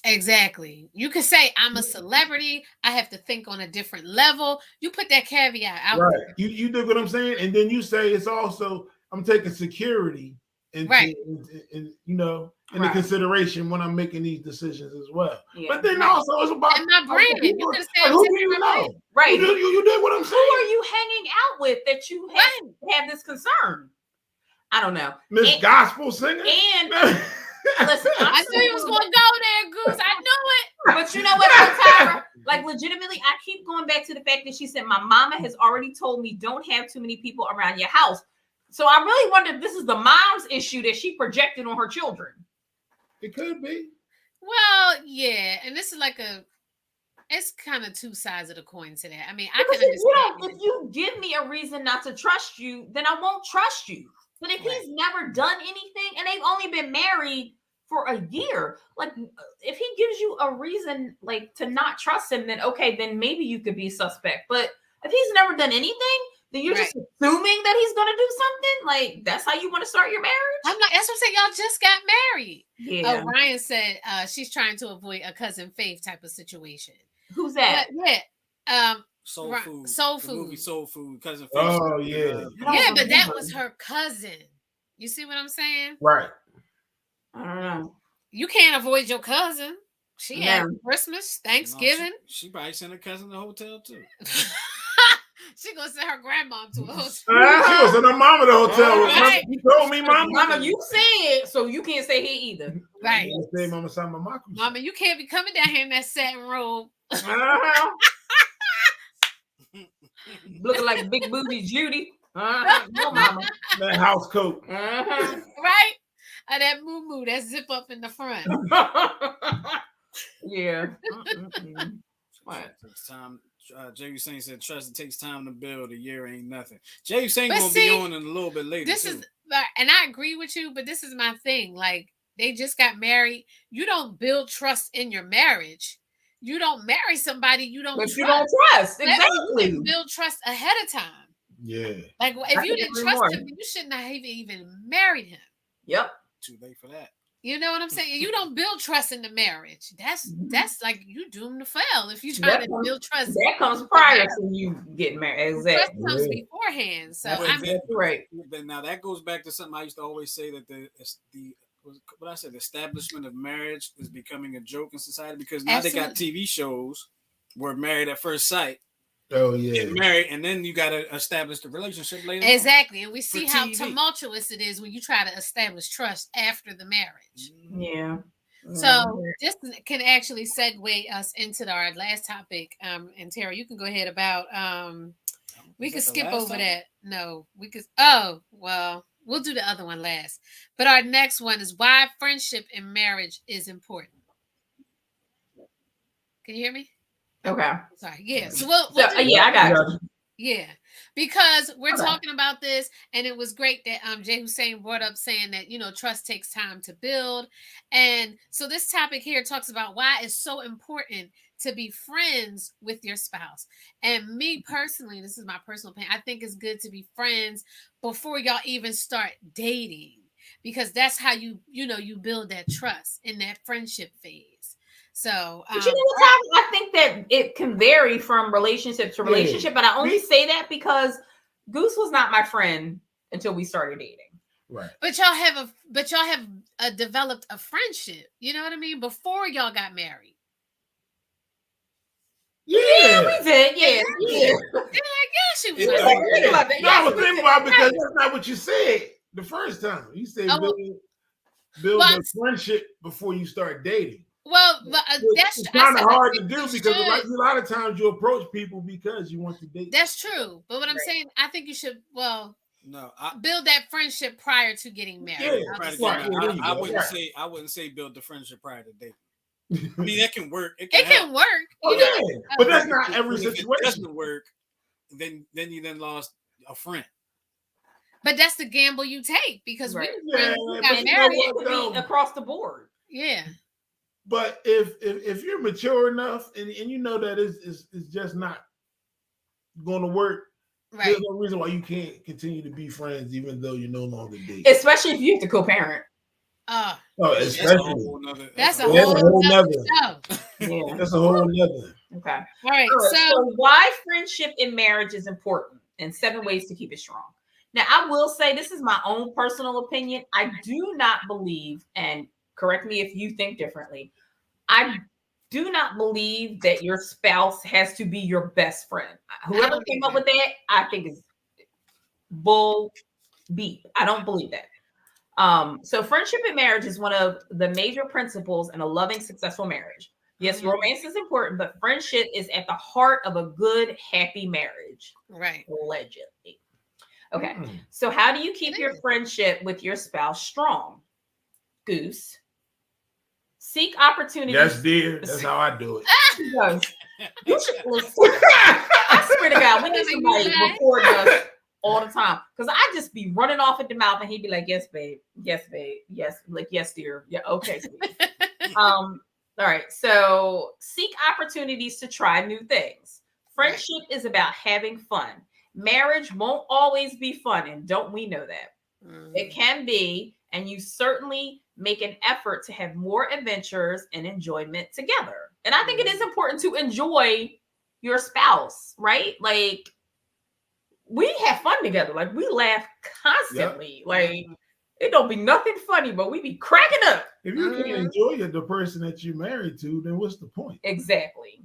Exactly. You could say I'm a celebrity. I have to think on a different level. You put that caveat out there. You do what I'm saying, and then you say it's also I'm taking security into into consideration when I'm making these decisions as well. Yeah. But then also it's about my brand. You could say who do you know? Right. You did what I'm saying. Who are you hanging out with that you have this concern? I don't know. Miss Gospel singer and. Listen, I knew you was going to go there, Goose. I knew it. But you know what, Tyra? Like, legitimately, I keep going back to the fact that she said, my mama has already told me don't have too many people around your house. So I really wonder if this is the mom's issue that she projected on her children. It could be. Well, yeah. And this is like it's kind of two sides of the coin to that. I mean, I can understand. If you give me a reason not to trust you, then I won't trust you. But if he's never done anything and they've only been married for a year, like if he gives you a reason like to not trust him, then okay, then maybe you could be suspect. But if he's never done anything, then you're just assuming that he's gonna do something. Like that's how you want to start your marriage. I'm like, that's what I'm saying. Y'all just got married. Yeah. Ryan said she's trying to avoid a cousin Faith type of situation. Who's that? But, Soul Food. The movie Soul Food. Cousin Faith. Oh yeah. Yeah, but that was her cousin. You see what I'm saying? Right. I don't know. You can't avoid your cousin. She had Christmas, Thanksgiving. No, she probably sent her cousin to the hotel too. She gonna send her grandma to a hotel. She gonna send her mama to the hotel. Right. You told me, mama, you said so you can't say he either. Right. Say, mama, mama, you can't be coming down here in that satin robe. Looking like big booty Judy. No, mama. That house coat. Right? of that moo that zip up in the front. Yeah. What? Takes time. Jay Hussein said, "Trust it takes time to build. A year ain't nothing." Jay Hussein But gonna see, be on in a little bit later. This is, and I agree with you, but this is my thing. Like, they just got married. You don't build trust in your marriage. You don't marry somebody you don't trust. You don't trust. Exactly. You can build trust ahead of time. Yeah. Like, if you didn't trust him, you shouldn't have even married him. Yep. Too late for that. You know what I'm saying? You don't build trust in the marriage. That's like you doomed to fail if you try to build trust. That comes prior to you getting married. Exactly. Trust comes beforehand. So that's right. Now that goes back to something I used to always say, that the what I said, the establishment of marriage is becoming a joke in society, because now they got TV shows where married at first sight. Oh yeah, get married, and then you got to establish the relationship later. Exactly, and we see how tumultuous it is when you try to establish trust after the marriage. Yeah. So this can actually segue us into our last topic. And Tara, you can go ahead about. We could skip over that. No, we could. Oh well, we'll do the other one last. But our next one is why friendship in marriage is important. Can you hear me? Okay. Sorry. Yeah. So I got you. Yeah, because we're talking about this, and it was great that Jay Hussein brought up saying that trust takes time to build, and so this topic here talks about why it's so important to be friends with your spouse. And me personally, this is my personal opinion, I think it's good to be friends before y'all even start dating, because that's how you build that trust in that friendship phase. So, but I think that it can vary from relationship to relationship, but I only say that because Goose was not my friend until we started dating. Right. But y'all have developed a friendship. You know what I mean? Before y'all got married. Yeah, we did. Yeah. They're like, she was. I was thinking about, because that's not what you said the first time. You said build a friendship before you start dating. Well, that's kind of hard to do, because a lot of times you approach people because you want to date. That's true, but what I'm saying, I think you should build that friendship prior to getting married. Yeah, I wouldn't say build the friendship prior to dating. I mean, that can work. It can work. But that's not every situation. If it doesn't work, then you lost a friend. But that's the gamble you take, because we got married across the board. Yeah. But if you're mature enough and you know that it's just not going to work, there's no reason why you can't continue to be friends even though you're no longer dating. Especially if you have to co-parent. Especially. That's a whole nother show. Yeah. That's a whole nother. Okay. All right. So why friendship in marriage is important, and 7 ways to keep it strong. Now, I will say, this is my own personal opinion. I do not believe, and correct me if you think differently, I do not believe that your spouse has to be your best friend. Whoever came up with that, I think is bull beep. I don't believe that. So friendship in marriage is one of the major principles in a loving, successful marriage. Yes, romance is important, but friendship is at the heart of a good, happy marriage. Right. Allegedly. Okay. So how do you keep your friendship with your spouse strong? Goose. Seek opportunities. Yes, dear. That's how I do it. You should listen. I swear to God, we need somebody recording us all the time, because I just be running off at the mouth, and he'd be like, "Yes, babe. Yes, babe. Yes, like yes, dear. Yeah, okay." All right. So seek opportunities to try new things. Friendship is about having fun. Marriage won't always be fun, and don't we know that? It can be, and you certainly make an effort to have more adventures and enjoyment together. And I think it is important to enjoy your spouse, right? Like, we have fun together. Like, we laugh constantly. Yep. Like, it don't be nothing funny, but we be cracking up. If you can enjoy the person that you're married to, then what's the point? Exactly.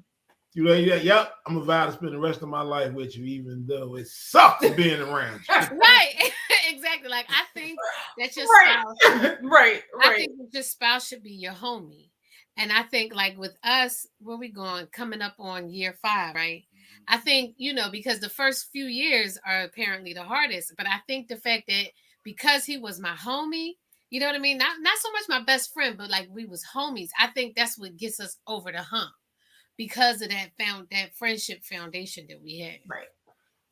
You like, yep, I'm a vow to spend the rest of my life with you, even though it sucks being around you. Right. Exactly. Like, I think that your spouse, right. I think that your spouse should be your homie. And I think, like, with us, where we going, coming up on year 5, right? I think, because the first few years are apparently the hardest, but I think the fact that because he was my homie, You know what I mean? Not so much my best friend, but like we was homies. I think that's what gets us over the hump because of that friendship foundation that we had. Right.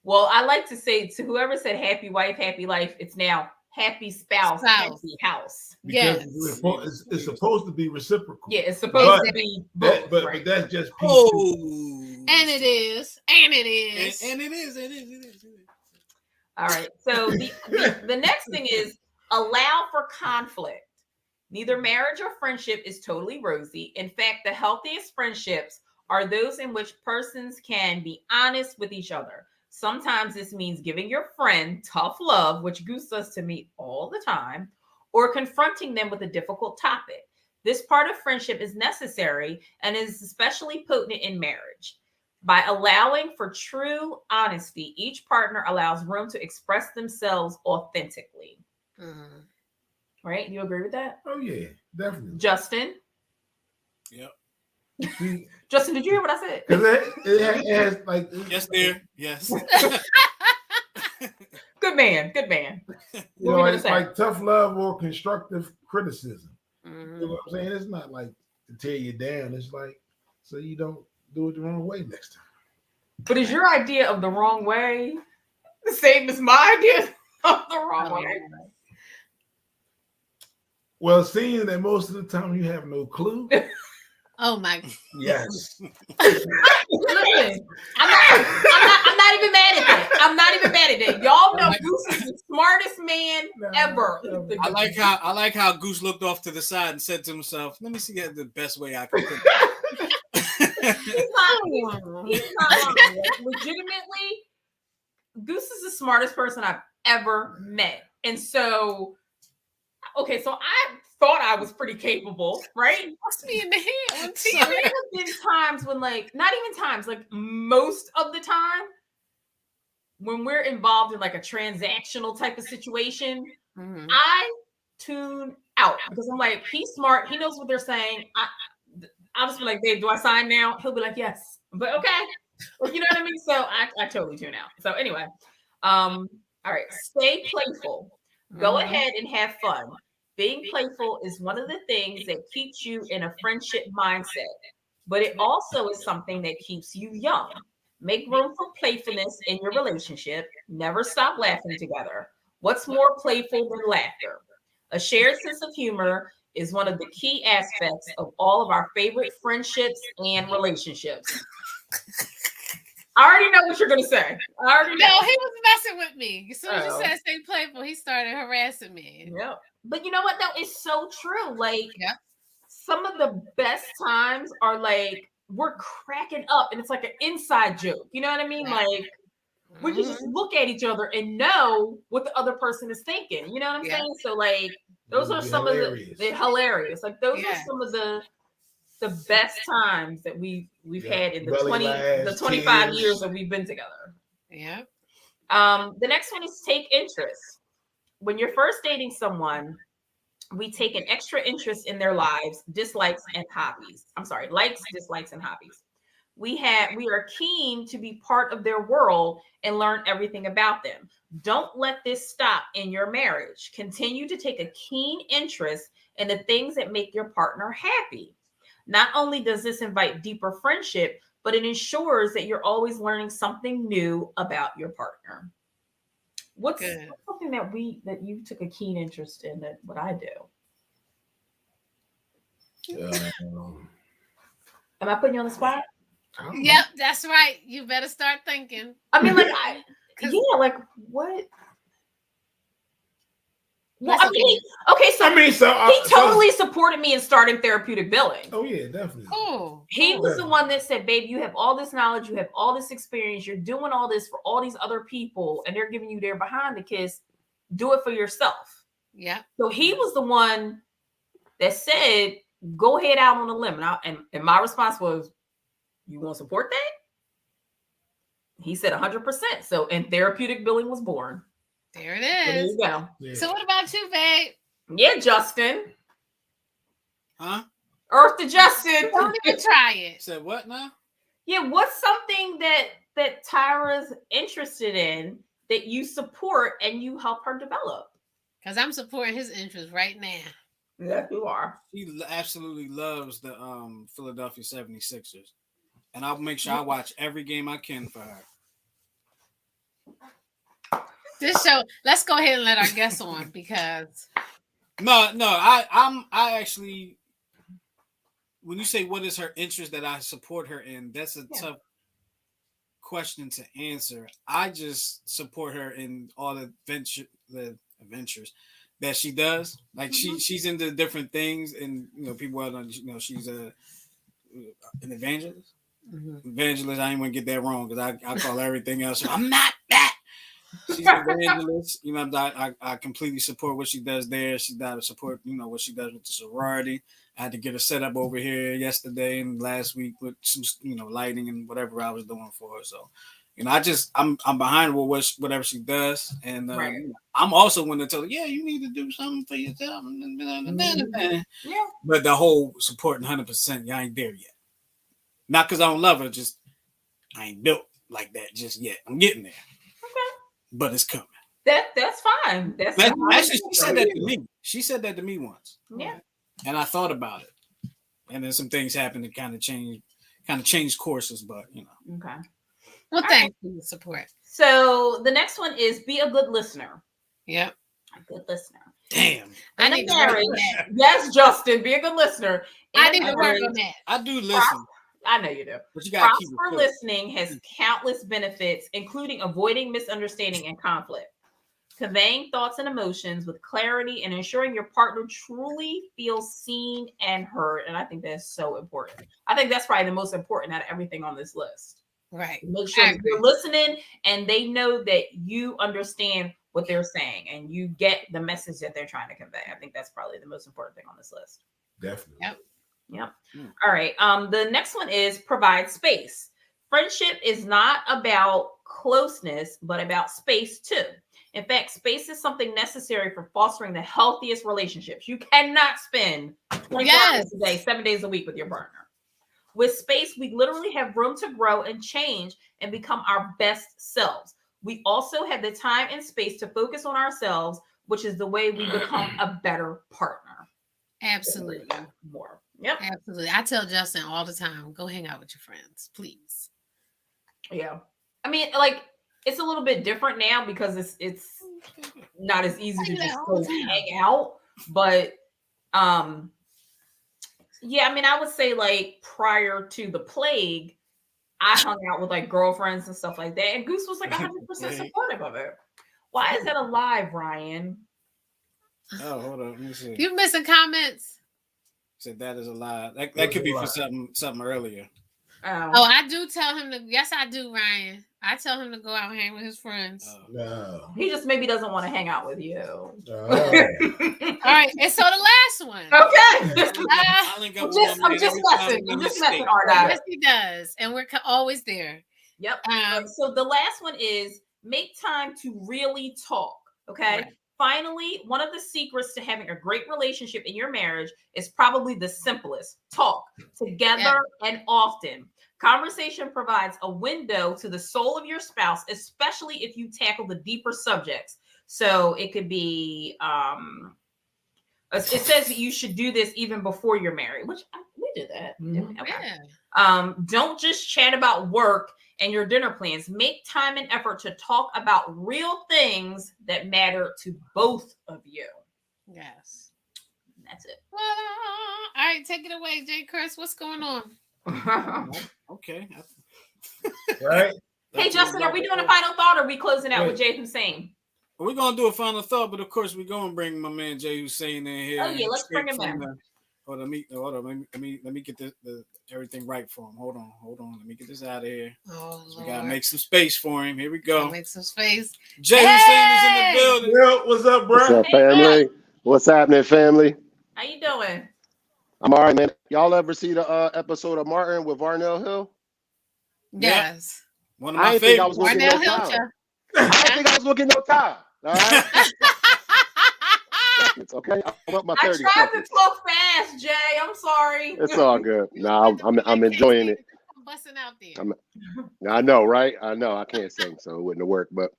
Well, I like to say to whoever said happy wife, happy life, it's now happy spouse. Happy house. Because Yes. it's supposed to be reciprocal. Yeah, it's supposed to be both. But that's just And it is. And it is. And it is. All right. So the next thing is allow for conflict. Neither marriage or friendship is totally rosy. In fact, the healthiest friendships are those in which persons can be honest with each other. Sometimes this means giving your friend tough love, which Goose does to me all the time, or confronting them with a difficult topic. This part of friendship is necessary and is especially potent in marriage. By allowing for true honesty, each partner allows room to express themselves authentically. Mm-hmm. Right? You agree with that? Oh, yeah, definitely. Justin? Yep. Justin, did you hear what I said? Because it has like... Yes, dear. Yes. Good man. Good man. You know, it's like tough love or constructive criticism. Mm-hmm. You know what I'm saying? It's not like to tear you down. It's like so you don't do it the wrong way next time. But is your idea of the wrong way the same as my idea of the wrong way? Well, seeing that most of the time you have no clue. Oh my! Yes. Listen, I'm not even mad at that. I'm not even mad at that. Y'all know Goose is the smartest man ever. I like how Goose looked off to the side and said to himself, "Let me see the best way I can put it." He's not wrong. Like, legitimately, Goose is the smartest person I've ever met, and so okay, so I thought I was pretty capable, right? Lost me in the head on TV. There have been times when, like, not even times, like most of the time, when we're involved in like a transactional type of situation, I tune out because I'm like, he's smart, he knows what they're saying. I'll just be like, babe, do I sign now? He'll be like, yes, but okay, you know what I mean. So I totally tune out. So anyway, all right, stay playful. Go ahead and have fun. Being playful is one of the things that keeps you in a friendship mindset, but it also is something that keeps you young. Make room for playfulness in your relationship. Never stop laughing together. What's more playful than laughter? A shared sense of humor is one of the key aspects of all of our favorite friendships and relationships. I already know what you're going to say. I already know. No, he was messing with me. As soon as you said stay playful, he started harassing me. Yeah. But you know what, though? It's so true. Like, some of the best times are like, we're cracking up and it's like an inside joke. You know what I mean? Like, we can just look at each other and know what the other person is thinking. You know what I'm saying? So, like, those are some of the hilarious. Like, those are some of the best times that we've had in the 25 years that we've been together. Yeah. The next one is take interest. When you're first dating someone, we take an extra interest in their lives, dislikes, and hobbies. I'm sorry, likes, dislikes, and hobbies. We are keen to be part of their world and learn everything about them. Don't let this stop in your marriage. Continue to take a keen interest in the things that make your partner happy. Not only does this invite deeper friendship, but it ensures that you're always learning something new about your partner. What's something that you took a keen interest in that what I do? Am I putting you on the spot? Yep, that's right. You better start thinking. I mean, like, like what? Well, I mean, he totally supported me in starting therapeutic billing. Oh yeah, definitely. He was the one that said, "Babe, you have all this knowledge, you have all this experience, you're doing all this for all these other people, and they're giving you their behind the kiss. Do it for yourself." Yeah. So he was the one that said, "Go ahead out on a limb," and my response was, "You want to support that?" He said 100%. So, and therapeutic billing was born. There it is. So there you go. Yeah. So what about you, babe? Yeah, Justin. Huh? Earth to Justin. Don't even try it. Said what now? Yeah, what's something that Tyra's interested in that you support and you help her develop? Because I'm supporting his interest right now. Yes, you are. She absolutely loves the Philadelphia 76ers. And I'll make sure I watch every game I can for her. This show, let's go ahead and let our guests on because I actually, when you say what is her interest that I support her in, that's a tough question to answer. I just support her in all the adventures that she does. Like she's into different things, and people well know, she's an evangelist. Evangelist, I ain't want to get that wrong because I call everything else. I'm not that. She's an evangelist. I completely support what she does there. She got to support, what she does with the sorority. I had to get her set up over here yesterday and last week with some, lighting and whatever I was doing for her. So, I'm behind her with whatever she does, and I'm also one to tell her, you need to do something for yourself. Yeah. But the whole supporting 100%, I ain't there yet. Not because I don't love her, just I ain't built like that just yet. I'm getting there. Okay. But it's coming. That's fine. Actually, she said that to me. She said that to me once. Yeah. And I thought about it. And then some things happened to kind of change courses, but Okay. Well, thanks for the support. So the next one is be a good listener. Yep. A good listener. Damn. And a marriage. Yes, Justin, be a good listener. I need to work on that. I do listen. I know you do. But you gotta keep Prosper listening has countless benefits, including avoiding misunderstanding and conflict, conveying thoughts and emotions with clarity, and ensuring your partner truly feels seen and heard. And I think that's so important. I think that's probably the most important out of everything on this list. Right. Make sure you're listening and they know that you understand what they're saying and you get the message that they're trying to convey. I think that's probably the most important thing on this list. Definitely. Yep. All right. The next one is provide space. Friendship is not about closeness, but about space too. In fact, space is something necessary for fostering the healthiest relationships. You cannot spend 24 hours a day, 7 days a week with your partner. With space, we literally have room to grow and change and become our best selves. We also have the time and space to focus on ourselves, which is the way we become a better partner. Absolutely. More. Yep. Absolutely. I tell Justin all the time, go hang out with your friends, please. Yeah. I mean, like, it's a little bit different now because it's not as easy to just go hang out. But yeah, I mean, I would say like prior to the plague, I hung out with like girlfriends and stuff like that. And Goose was like 100% supportive of it. Why is that alive, Ryan? Oh, hold on. Let me see. You missing comments? Said that is a lie. That could be for something earlier. Oh, I do tell him to. Yes, I do, Ryan. I tell him to go out and hang with his friends. No. He just maybe doesn't want to hang out with you. All right, and so the last one. Okay. I'm just messing, aren't I? Yes, he does, and we're always there. Yep. So the last one is make time to really talk. Okay. Right. Finally, one of the secrets to having a great relationship in your marriage is probably the simplest. Talk together and often. Conversation provides a window to the soul of your spouse, especially if you tackle the deeper subjects. So it could be, it says that you should do this even before you're married, which we did that. Mm-hmm. Okay. Yeah. Don't just chat about work and your dinner plans. Make time and effort to talk about real things that matter to both of you. Yes. That's it. Well, all right, take it away, J. Chris. What's going on? Okay. Right. Hey, Justin, are we doing a final thought or are we closing out with Jay Hussein? We're going to do a final thought, but of course, we're going to bring my man Jay Hussein in here. Oh, yeah, let's bring him in. Hold on, let me get the everything right for him. Hold on. Let me get this out of here. Oh, so we gotta make some space for him. Here we go. Make some space. Jay Hussein is in the building. Yo, what's up, bro? What's up, family? What's happening, family? How you doing? I'm all right, man. Y'all ever see the episode of Martin with Varnell Hill? Yes. One of my favorites. I didn't think I was looking no time. All right. It's okay. I'm up my 30 I tried to talk fast, Jay. I'm sorry. It's all good. No, I'm enjoying it. I'm busting out there. I know, right? I know. I can't sing, so it wouldn't have worked. But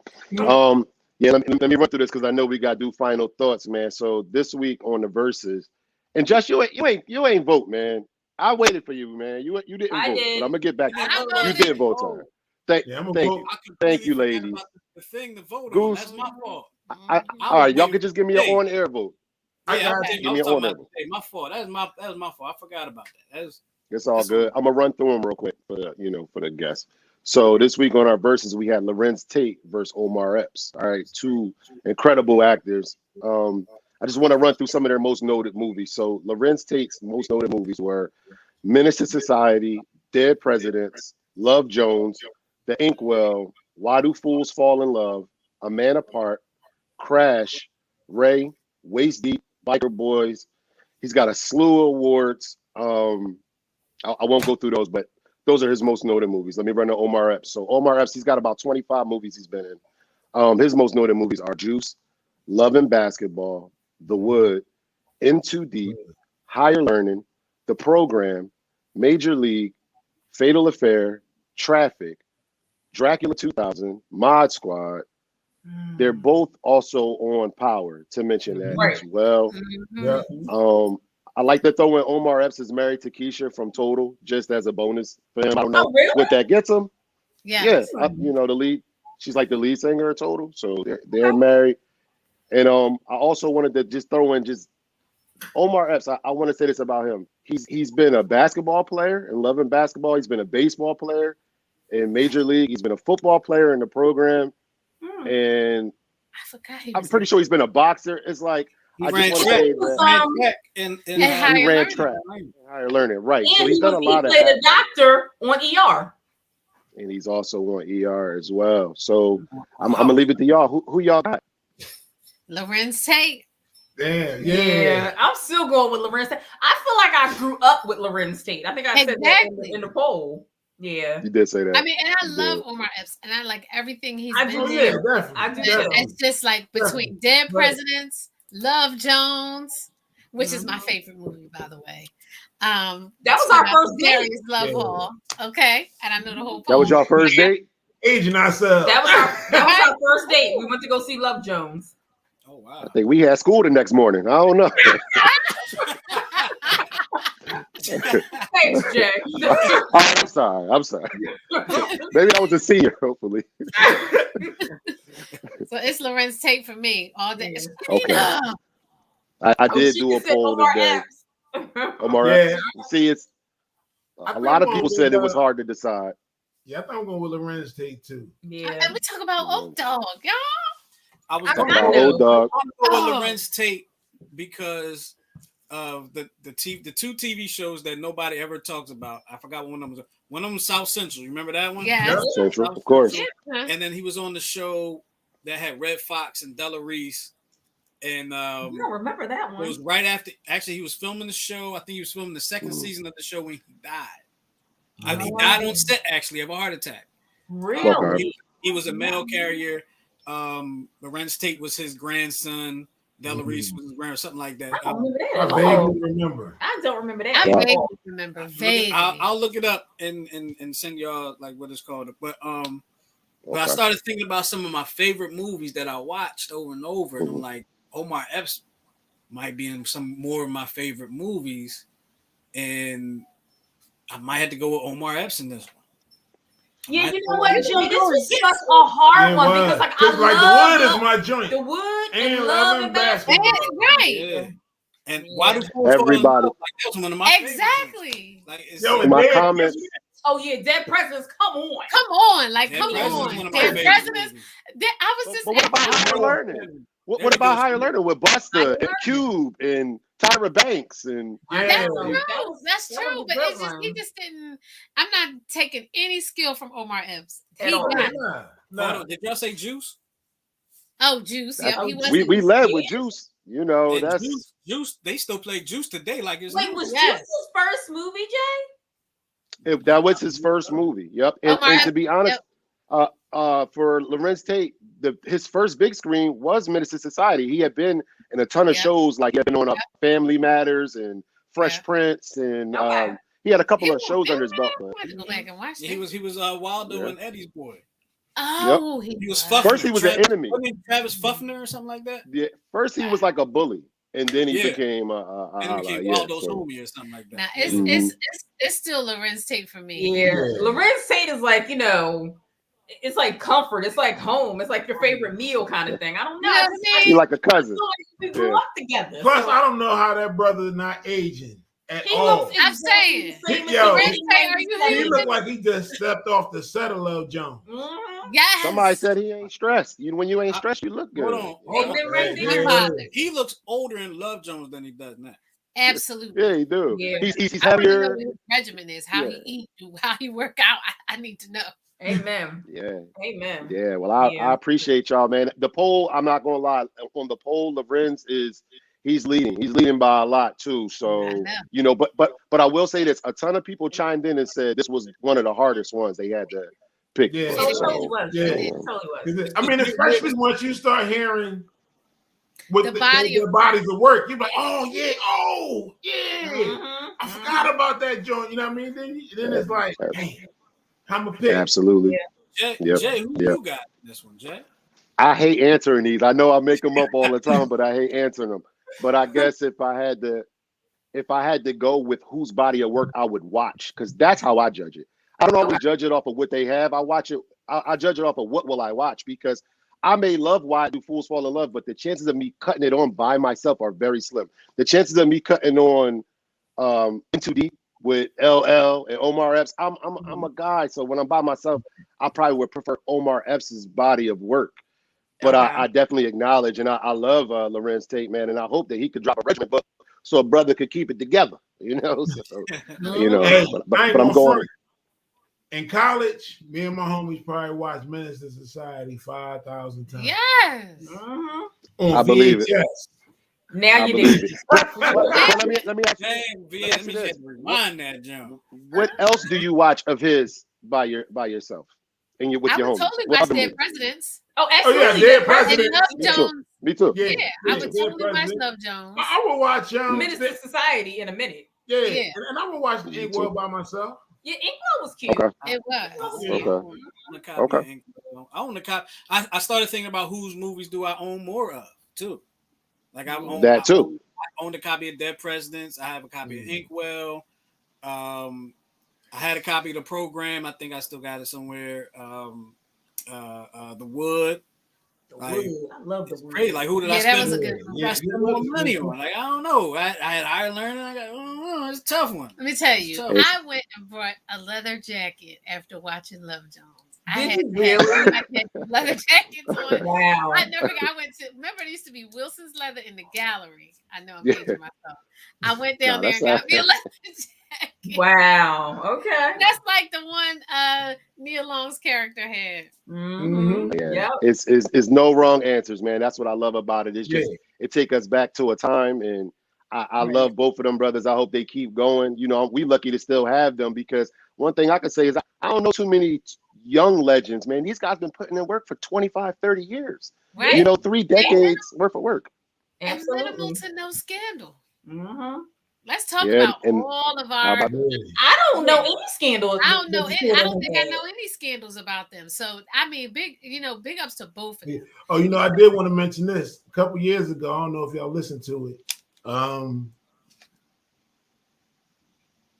Yeah, let me run through this because I know we gotta do final thoughts, man. So this week on the verses, and Josh, you ain't vote, man. I waited for you, man. You didn't I vote, did. but I'm gonna get back to I you. voted. You did vote, time. Thank Yeah, I'm gonna thank vote. you. I Thank completely you, forgot ladies. about the thing to vote on. Goose. That's my fault. All right, y'all can just give me an on-air vote. I Yeah, got I you. Give was me an talking on-air about vote. today. My fault. That was my fault. I forgot about that. It's all That's good. I'm gonna run through them real quick for for the guests. So this week on our verses, we had Lorenz Tate versus Omar Epps. All right, two incredible actors. I just want to run through some of their most noted movies. So Lorenz Tate's most noted movies were Menace to Society, Dead Presidents, Love Jones, The Inkwell, Why Do Fools Fall in Love, A Man Apart, Crash, Ray, Waist Deep, Biker Boys. He's got a slew of awards. I won't go through those, but those are his most noted movies. Let me run to Omar Epps. So Omar Epps, he's got about 25 movies he's been in. His most noted movies are Juice, Love and Basketball, The Wood, In Too Deep, Higher Learning, The Program, Major League, Fatal Affair, Traffic, Dracula 2000, Mod Squad. They're both also on Power, to mention that Right. as well. Yeah. I like to throw in Omar Epps is married to Keisha from Total, just as a bonus for him. I don't know Oh, really? what that gets him. Yes. Yeah, the lead. She's like the lead singer of Total, so they're married. And I also wanted to just throw in just Omar Epps. I want to say this about him. He's been a basketball player and loving basketball. He's been a baseball player in Major League. He's been a football player in the program, and I forgot he I'm was pretty sure he's been a boxer. It's like I just want to say that and he ran Learning. track, higher learning, right? And So he's done a lot of he played that, a doctor on ER. and he's also on ER as well. So I'm gonna leave it to y'all. Who y'all got? Lorenz Tate. Damn. Yeah. Yeah. I'm still going with Lorenz Tate. I feel like I grew up with Lorenz Tate. I think I said that in the poll. Yeah. You did say that. I mean, and I You love did. Omar Epps, and I like everything he's I been do in. too. Yeah, definitely. I do definitely. It's just like between Dead Presidents, Love Jones, which is my favorite movie, by the way. That was our first date. Darius Love Hall. Okay, and I know the whole. That was your first date? Aging ourselves. That was our first date. We went to go see Love Jones. Oh wow. I think we had school the next morning. I don't know. Thanks, Jay. Oh, I'm sorry. Maybe I was a senior, hopefully. So it's Lorenz Tate for me all day. Okay. I did do a poll today. Omar Epps. See, it's a lot of people said it was hard to decide. Yeah, I think I'm going with Lorenz Tate too. Yeah. And we talk about Oak Dog, y'all. I was Talking going about to old dog. go with Lorenz Tate because of the two TV shows that nobody ever talks about. I forgot one of them was. One of them was South Central. You remember that one? Yes. Central, of course. Yeah. And then he was on the show that had Red Fox and Della Reese. And I don't remember that it one. was right after. Actually, he was filming the show. I think he was filming the second season of the show when he died. He died on set actually of a heart attack. Really? Okay. He was a mail carrier. Lorenz Tate was his grandson. Della Reese was his grandson, something like that. I don't remember that. I vaguely remember. I don't remember that. I Yeah. vaguely remember. Vaguely. I'll look it up and send y'all like what it's called. But I Okay. started thinking about some of my favorite movies that I watched over and over, and I'm like, Omar Epps might be in some more of my favorite movies, and I might have to go with Omar Epps in this one. Yeah, you know what, Jay? This was such a hard one because like I The Wood love is my joint. The Wood And and Love Love and and Basketball. Right. Yeah. And why do fools fall in Everybody. love? Like, that was one of my favorites. Exactly. Like it's Yo, My Dead comments. Oh yeah, Dead Presidents. Come on. Come on. Like, Dead come Presidents is on. one of my Dead favorite Presidents. movies. I was just But what about Higher Learning? What about Higher Learning with Busta and Cube and Tyra Banks and Yeah. That's that true, was a but good it's just he one. just didn't. I'm not taking any skill from Omar Epps. At He all. got Hold on, did y'all say Juice? Juice. Yep, he was. we led with Juice. You know, And that's Juice. They still play Juice today, like it's Wait, new. was Yes. Juice's first movie, Jay? that was his first movie. Yep. And, Omar and to be honest, Yep. for Lorenz Tate, his first big screen was Menace to Society. He had been in a ton of Yep. shows, like he had been on Family Matters and Fresh Yep. Prince, and Okay. he had a couple He of shows under his belt. I had to go back and watch Yeah, he that. was Waldo Yeah. and Eddie's boy. Oh, He was Fuffner. First, he was an enemy. Wasn't he Travis Fuffner or something like that? Yeah. First, he was like a bully, and then he became Waldo's homie or something like that. Now it's still Lorenz Tate for me. Yeah. Lorenz Tate is like, it's like comfort. It's like home. It's like your favorite meal kind of thing. I don't know. You know what I mean? He's like a cousin. We grew up together. Plus, I don't know how that brother's not aging at all. I'm saying, Lorenz Tate, are you he looked like he just stepped off the set of Love Jones. Yes. Somebody said he ain't stressed. When you ain't stressed, you look good. Hold on. He looks older in Love Jones than he does now. Absolutely. Yeah, he do. Yeah. He's I heavier. know what his regimen is, how he eat, how he work out. I need to know. Amen. Yeah. Amen. Yeah. Well, I appreciate y'all, man. The poll, I'm not gonna lie. On the poll, Lorenz he's leading. He's leading by a lot too. So but I will say this: a ton of people chimed in and said this was one of the hardest ones they had to pick. Yeah. It totally was. Yeah. It totally was. I mean, especially once you start hearing with The the body of bodies of work, you're like, oh yeah. Mhm. I forgot about that joint. You know what I mean? Then it's like, damn, I'm a pick. Absolutely. Jay, who you got in this one, Jay? I hate answering these. I know I make them up all the time, but I hate answering them. But I guess if I had to go with whose body of work I would watch, because that's how I judge it. I don't always judge it off of what they have. I watch it. I judge it off of what will I watch, because I may love Why Do Fools Fall in Love, but the chances of me cutting it on by myself are very slim. The chances of me cutting on In Too Deep with LL and Omar Epps, I'm a guy, so when I'm by myself, I probably would prefer Omar Epps' body of work. But I definitely acknowledge, and I love Lorenz Tate, man, and I hope that he could drop a regiment book so a brother could keep it together, So, Hey, but I'm going. In college, me and my homies probably watched Menace to Society 5,000 times. Yes. I believe it. Now you do. Let me ask you this. Rewind that, John. What else do you watch of his by yourself and with I your would homies? totally What watch other Dead movies? Presidents. Oh, absolutely. Oh, yeah, Dead Presidents. And Love Jones. Me too. Yeah, I would totally watch Love Jones. I would watch Menace to Society in a minute. Yeah. Yeah. And I would watch The Inkwell by myself. Yeah, Inkwell was cute. Okay. It was. Yeah. Okay. I own the copy. I started thinking about whose movies do I own more of too. Like I own that too. I owned a copy of Dead Presidents. I have a copy of Inkwell. I had a copy of The Program. I think I still got it somewhere. The Wood. I love The Wood. Great. Like, who did I Yeah, that spend? was a good one. I spent more money on? Like, I don't know. I had Ireland. I don't know. It's a tough one. Let me tell you, So- I went and brought a leather jacket after watching Love Jones. I Did had you really? leather jackets on. Wow. I went to, remember there used to be Wilson's Leather in the gallery. I know I'm aging myself. I went down there and got me a leather jacket. Wow. Okay. That's like the one Nia Long's character had. Mm-hmm. Yeah. Yep. It's no wrong answers, man. That's what I love about it. It's just it take us back to a time, and I love both of them brothers. I hope they keep going. We lucky to still have them, because one thing I can say is I don't know too many young legends, man. These guys been putting in work for 25, 30 years. Right. 3 decades worth of work. And Absolutely. minimal to no scandal. Mm-hmm. Let's talk about and all of our. I don't know any scandals. I don't know. I don't think I know any scandals about them. So I mean, big ups to both of them. Oh, I did want to mention this. A couple years ago, I don't know if y'all listened to it.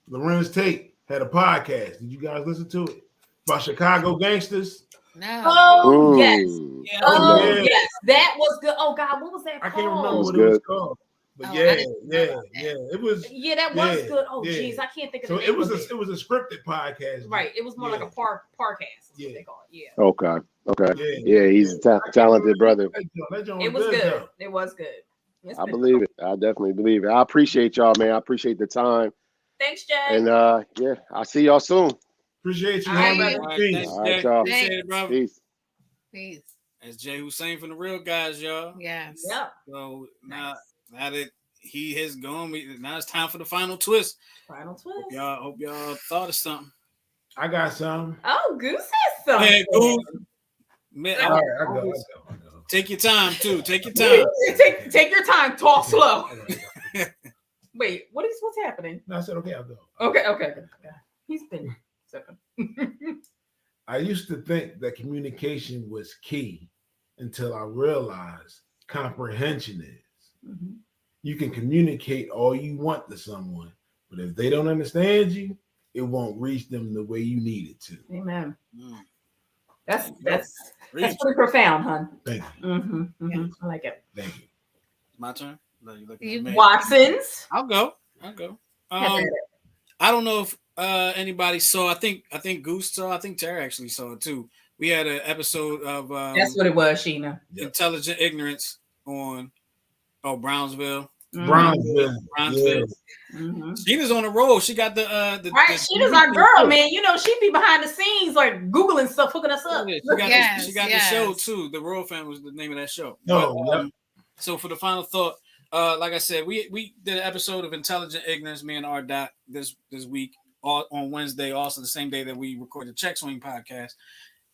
Lorenz Tate had a podcast. Did you guys listen to it? About Chicago gangsters. No. Oh, Ooh. yes. Yeah. Oh, Yeah. yes. That was good. Oh, God. What was that I called? can't remember what good. it was called. But Oh, I yeah. didn't know about that. It was. Yeah, that was Yeah, good. Oh, yeah. jeez. I can't think of So the name it was of a scripted podcast. Right. It was more like a parcast. Yeah. They call it. Yeah. Okay. Yeah, he's a talented brother. That joint It was good. though. It was good. It's I been believe cool. it. I definitely believe it. I appreciate y'all, man. I appreciate the time. Thanks, Jay. And I'll see y'all soon. Appreciate you. All right. man. All right, Peace. thanks, All right, Jay. y'all. Appreciate it, brother. Peace. Peace. That's Jay Hussein from the Real Guys, y'all. Yes. Yep. So now that he has gone, now it's time for the final twist. Final twist. Hope y'all thought of something. I got some. Oh, Goose has something. Hey, Goose. Man, All right, I go. take your time too. Take your time. Take your time. Talk slow. Okay. Wait, what's happening? No, I said okay. I'll go. Okay. He's been sipping. I used to think that communication was key until I realized comprehension is. Mm-hmm. You can communicate all you want to someone, but if they don't understand you, it won't reach them the way you need it to. Amen. Mm. That's Reach. pretty profound, hon. Thank you. Mm-hmm. Mm-hmm. I like it. Thank you. My turn. No, you looking You- at me. Watsons. I'll go. Have at I it. don't know if anybody saw. I think Goose saw. I think Tara actually saw it too. We had an episode of That's what it was, Sheena. Intelligent Ignorance on Brownsville. Mhm. Brownsville. Brownsville. Mhm. Sheena's on the roll. She got the Right, Sheena's our girl, man. You know, she'd be behind the scenes, like Googling stuff, hooking us up. She got, Yes, she got yes. the show too. The Royal Family was the name of that show. No, But, so for the final thought, like I said, we did an episode of Intelligent Ignorance, me and R. Dot this week on Wednesday, also the same day that we recorded the Check Swing podcast.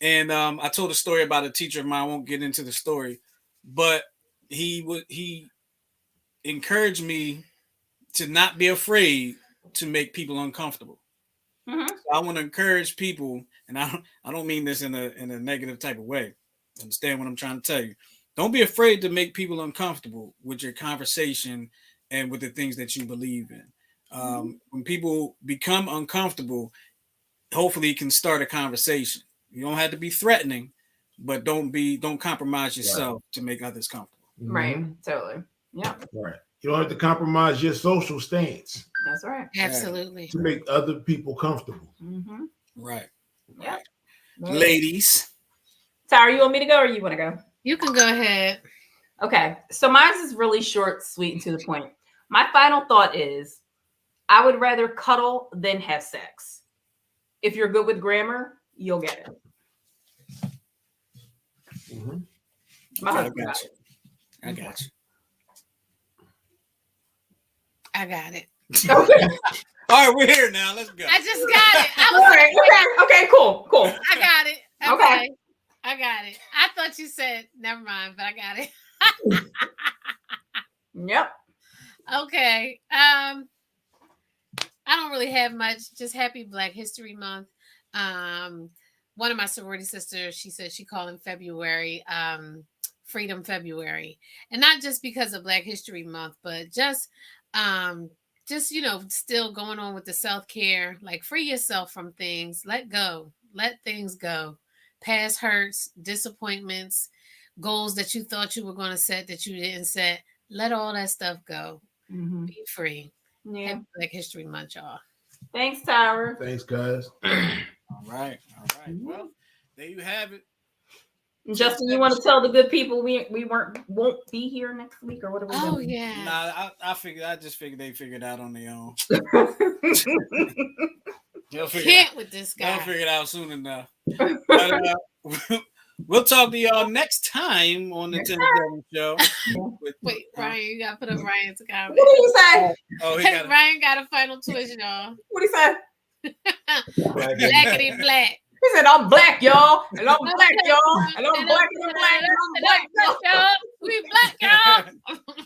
And I told a story about a teacher of mine. I won't get into the story, but he encouraged me to not be afraid to make people uncomfortable. Mhm. So I want to encourage people, and I don't mean this in a negative type of way. Understand what I'm trying to tell you. Don't be afraid to make people uncomfortable with your conversation and with the things that you believe in. When people become uncomfortable, hopefully you can start a conversation. You don't have to be threatening, but don't compromise yourself to make others comfortable. Right, Mhm. totally. Yeah, Right. You don't have to compromise your social stance that's right. Absolutely. to make other people comfortable. Mm-hmm. Right. Yeah. Ladies. Tara, you want me to go or you want to go? You can go ahead. Okay, so mine is really short, sweet, and to the point. My final thought is I would rather cuddle than have sex. If you're good with grammar, you'll get it. Mhm. My Okay, I husband got got you. it. I got you. I got it. Okay. All right, we're here now. Let's go. I just got it. I All was right, like, okay, cool. I got it. Okay. I got it. I thought you said never mind, but I got it. Yep. Okay. I don't really have much. Just happy Black History Month. One of my sorority sisters, she said she called in February Freedom February, and not just because of Black History Month, but just still going on with the self-care. Like, free yourself from things. Let go. Let things go. Past hurts, disappointments, goals that you thought you were going to set that you didn't set. Let all that stuff go. Mm-hmm. Be free. Yeah. Happy Black History Month, y'all. Thanks, Tyra. Thanks, guys. All right. Well, there you have it. Justin, you want to tell the good people we won't be here next week, or what are we Oh doing? yeah. Nah, I just figured they figured out on their own. They'll Can't with this guy. figure it out soon enough. But, we'll talk to y'all next time on the 10-7 show. Wait, Ryan, you gotta put up Ryan's comment. What did he say? Oh, he got Ryan got a final twist, y'all. What did he say? Blackity black. He said, "I'm black, y'all, and I'm black, y'all, and I'm black, and I'm black, and I'm black, y'all." We black, y'all.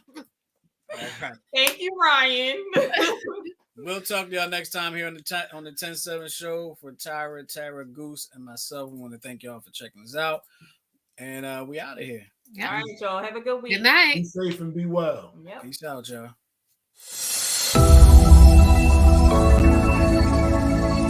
Okay. Thank you, Ryan. We'll talk to y'all next time here on the 10-7 show. For Tara, Goose, and myself, we want to thank y'all for checking us out. And we out of here. All right, y'all. Have a good week. Good night. Be safe and be well. Yep. Peace out, y'all.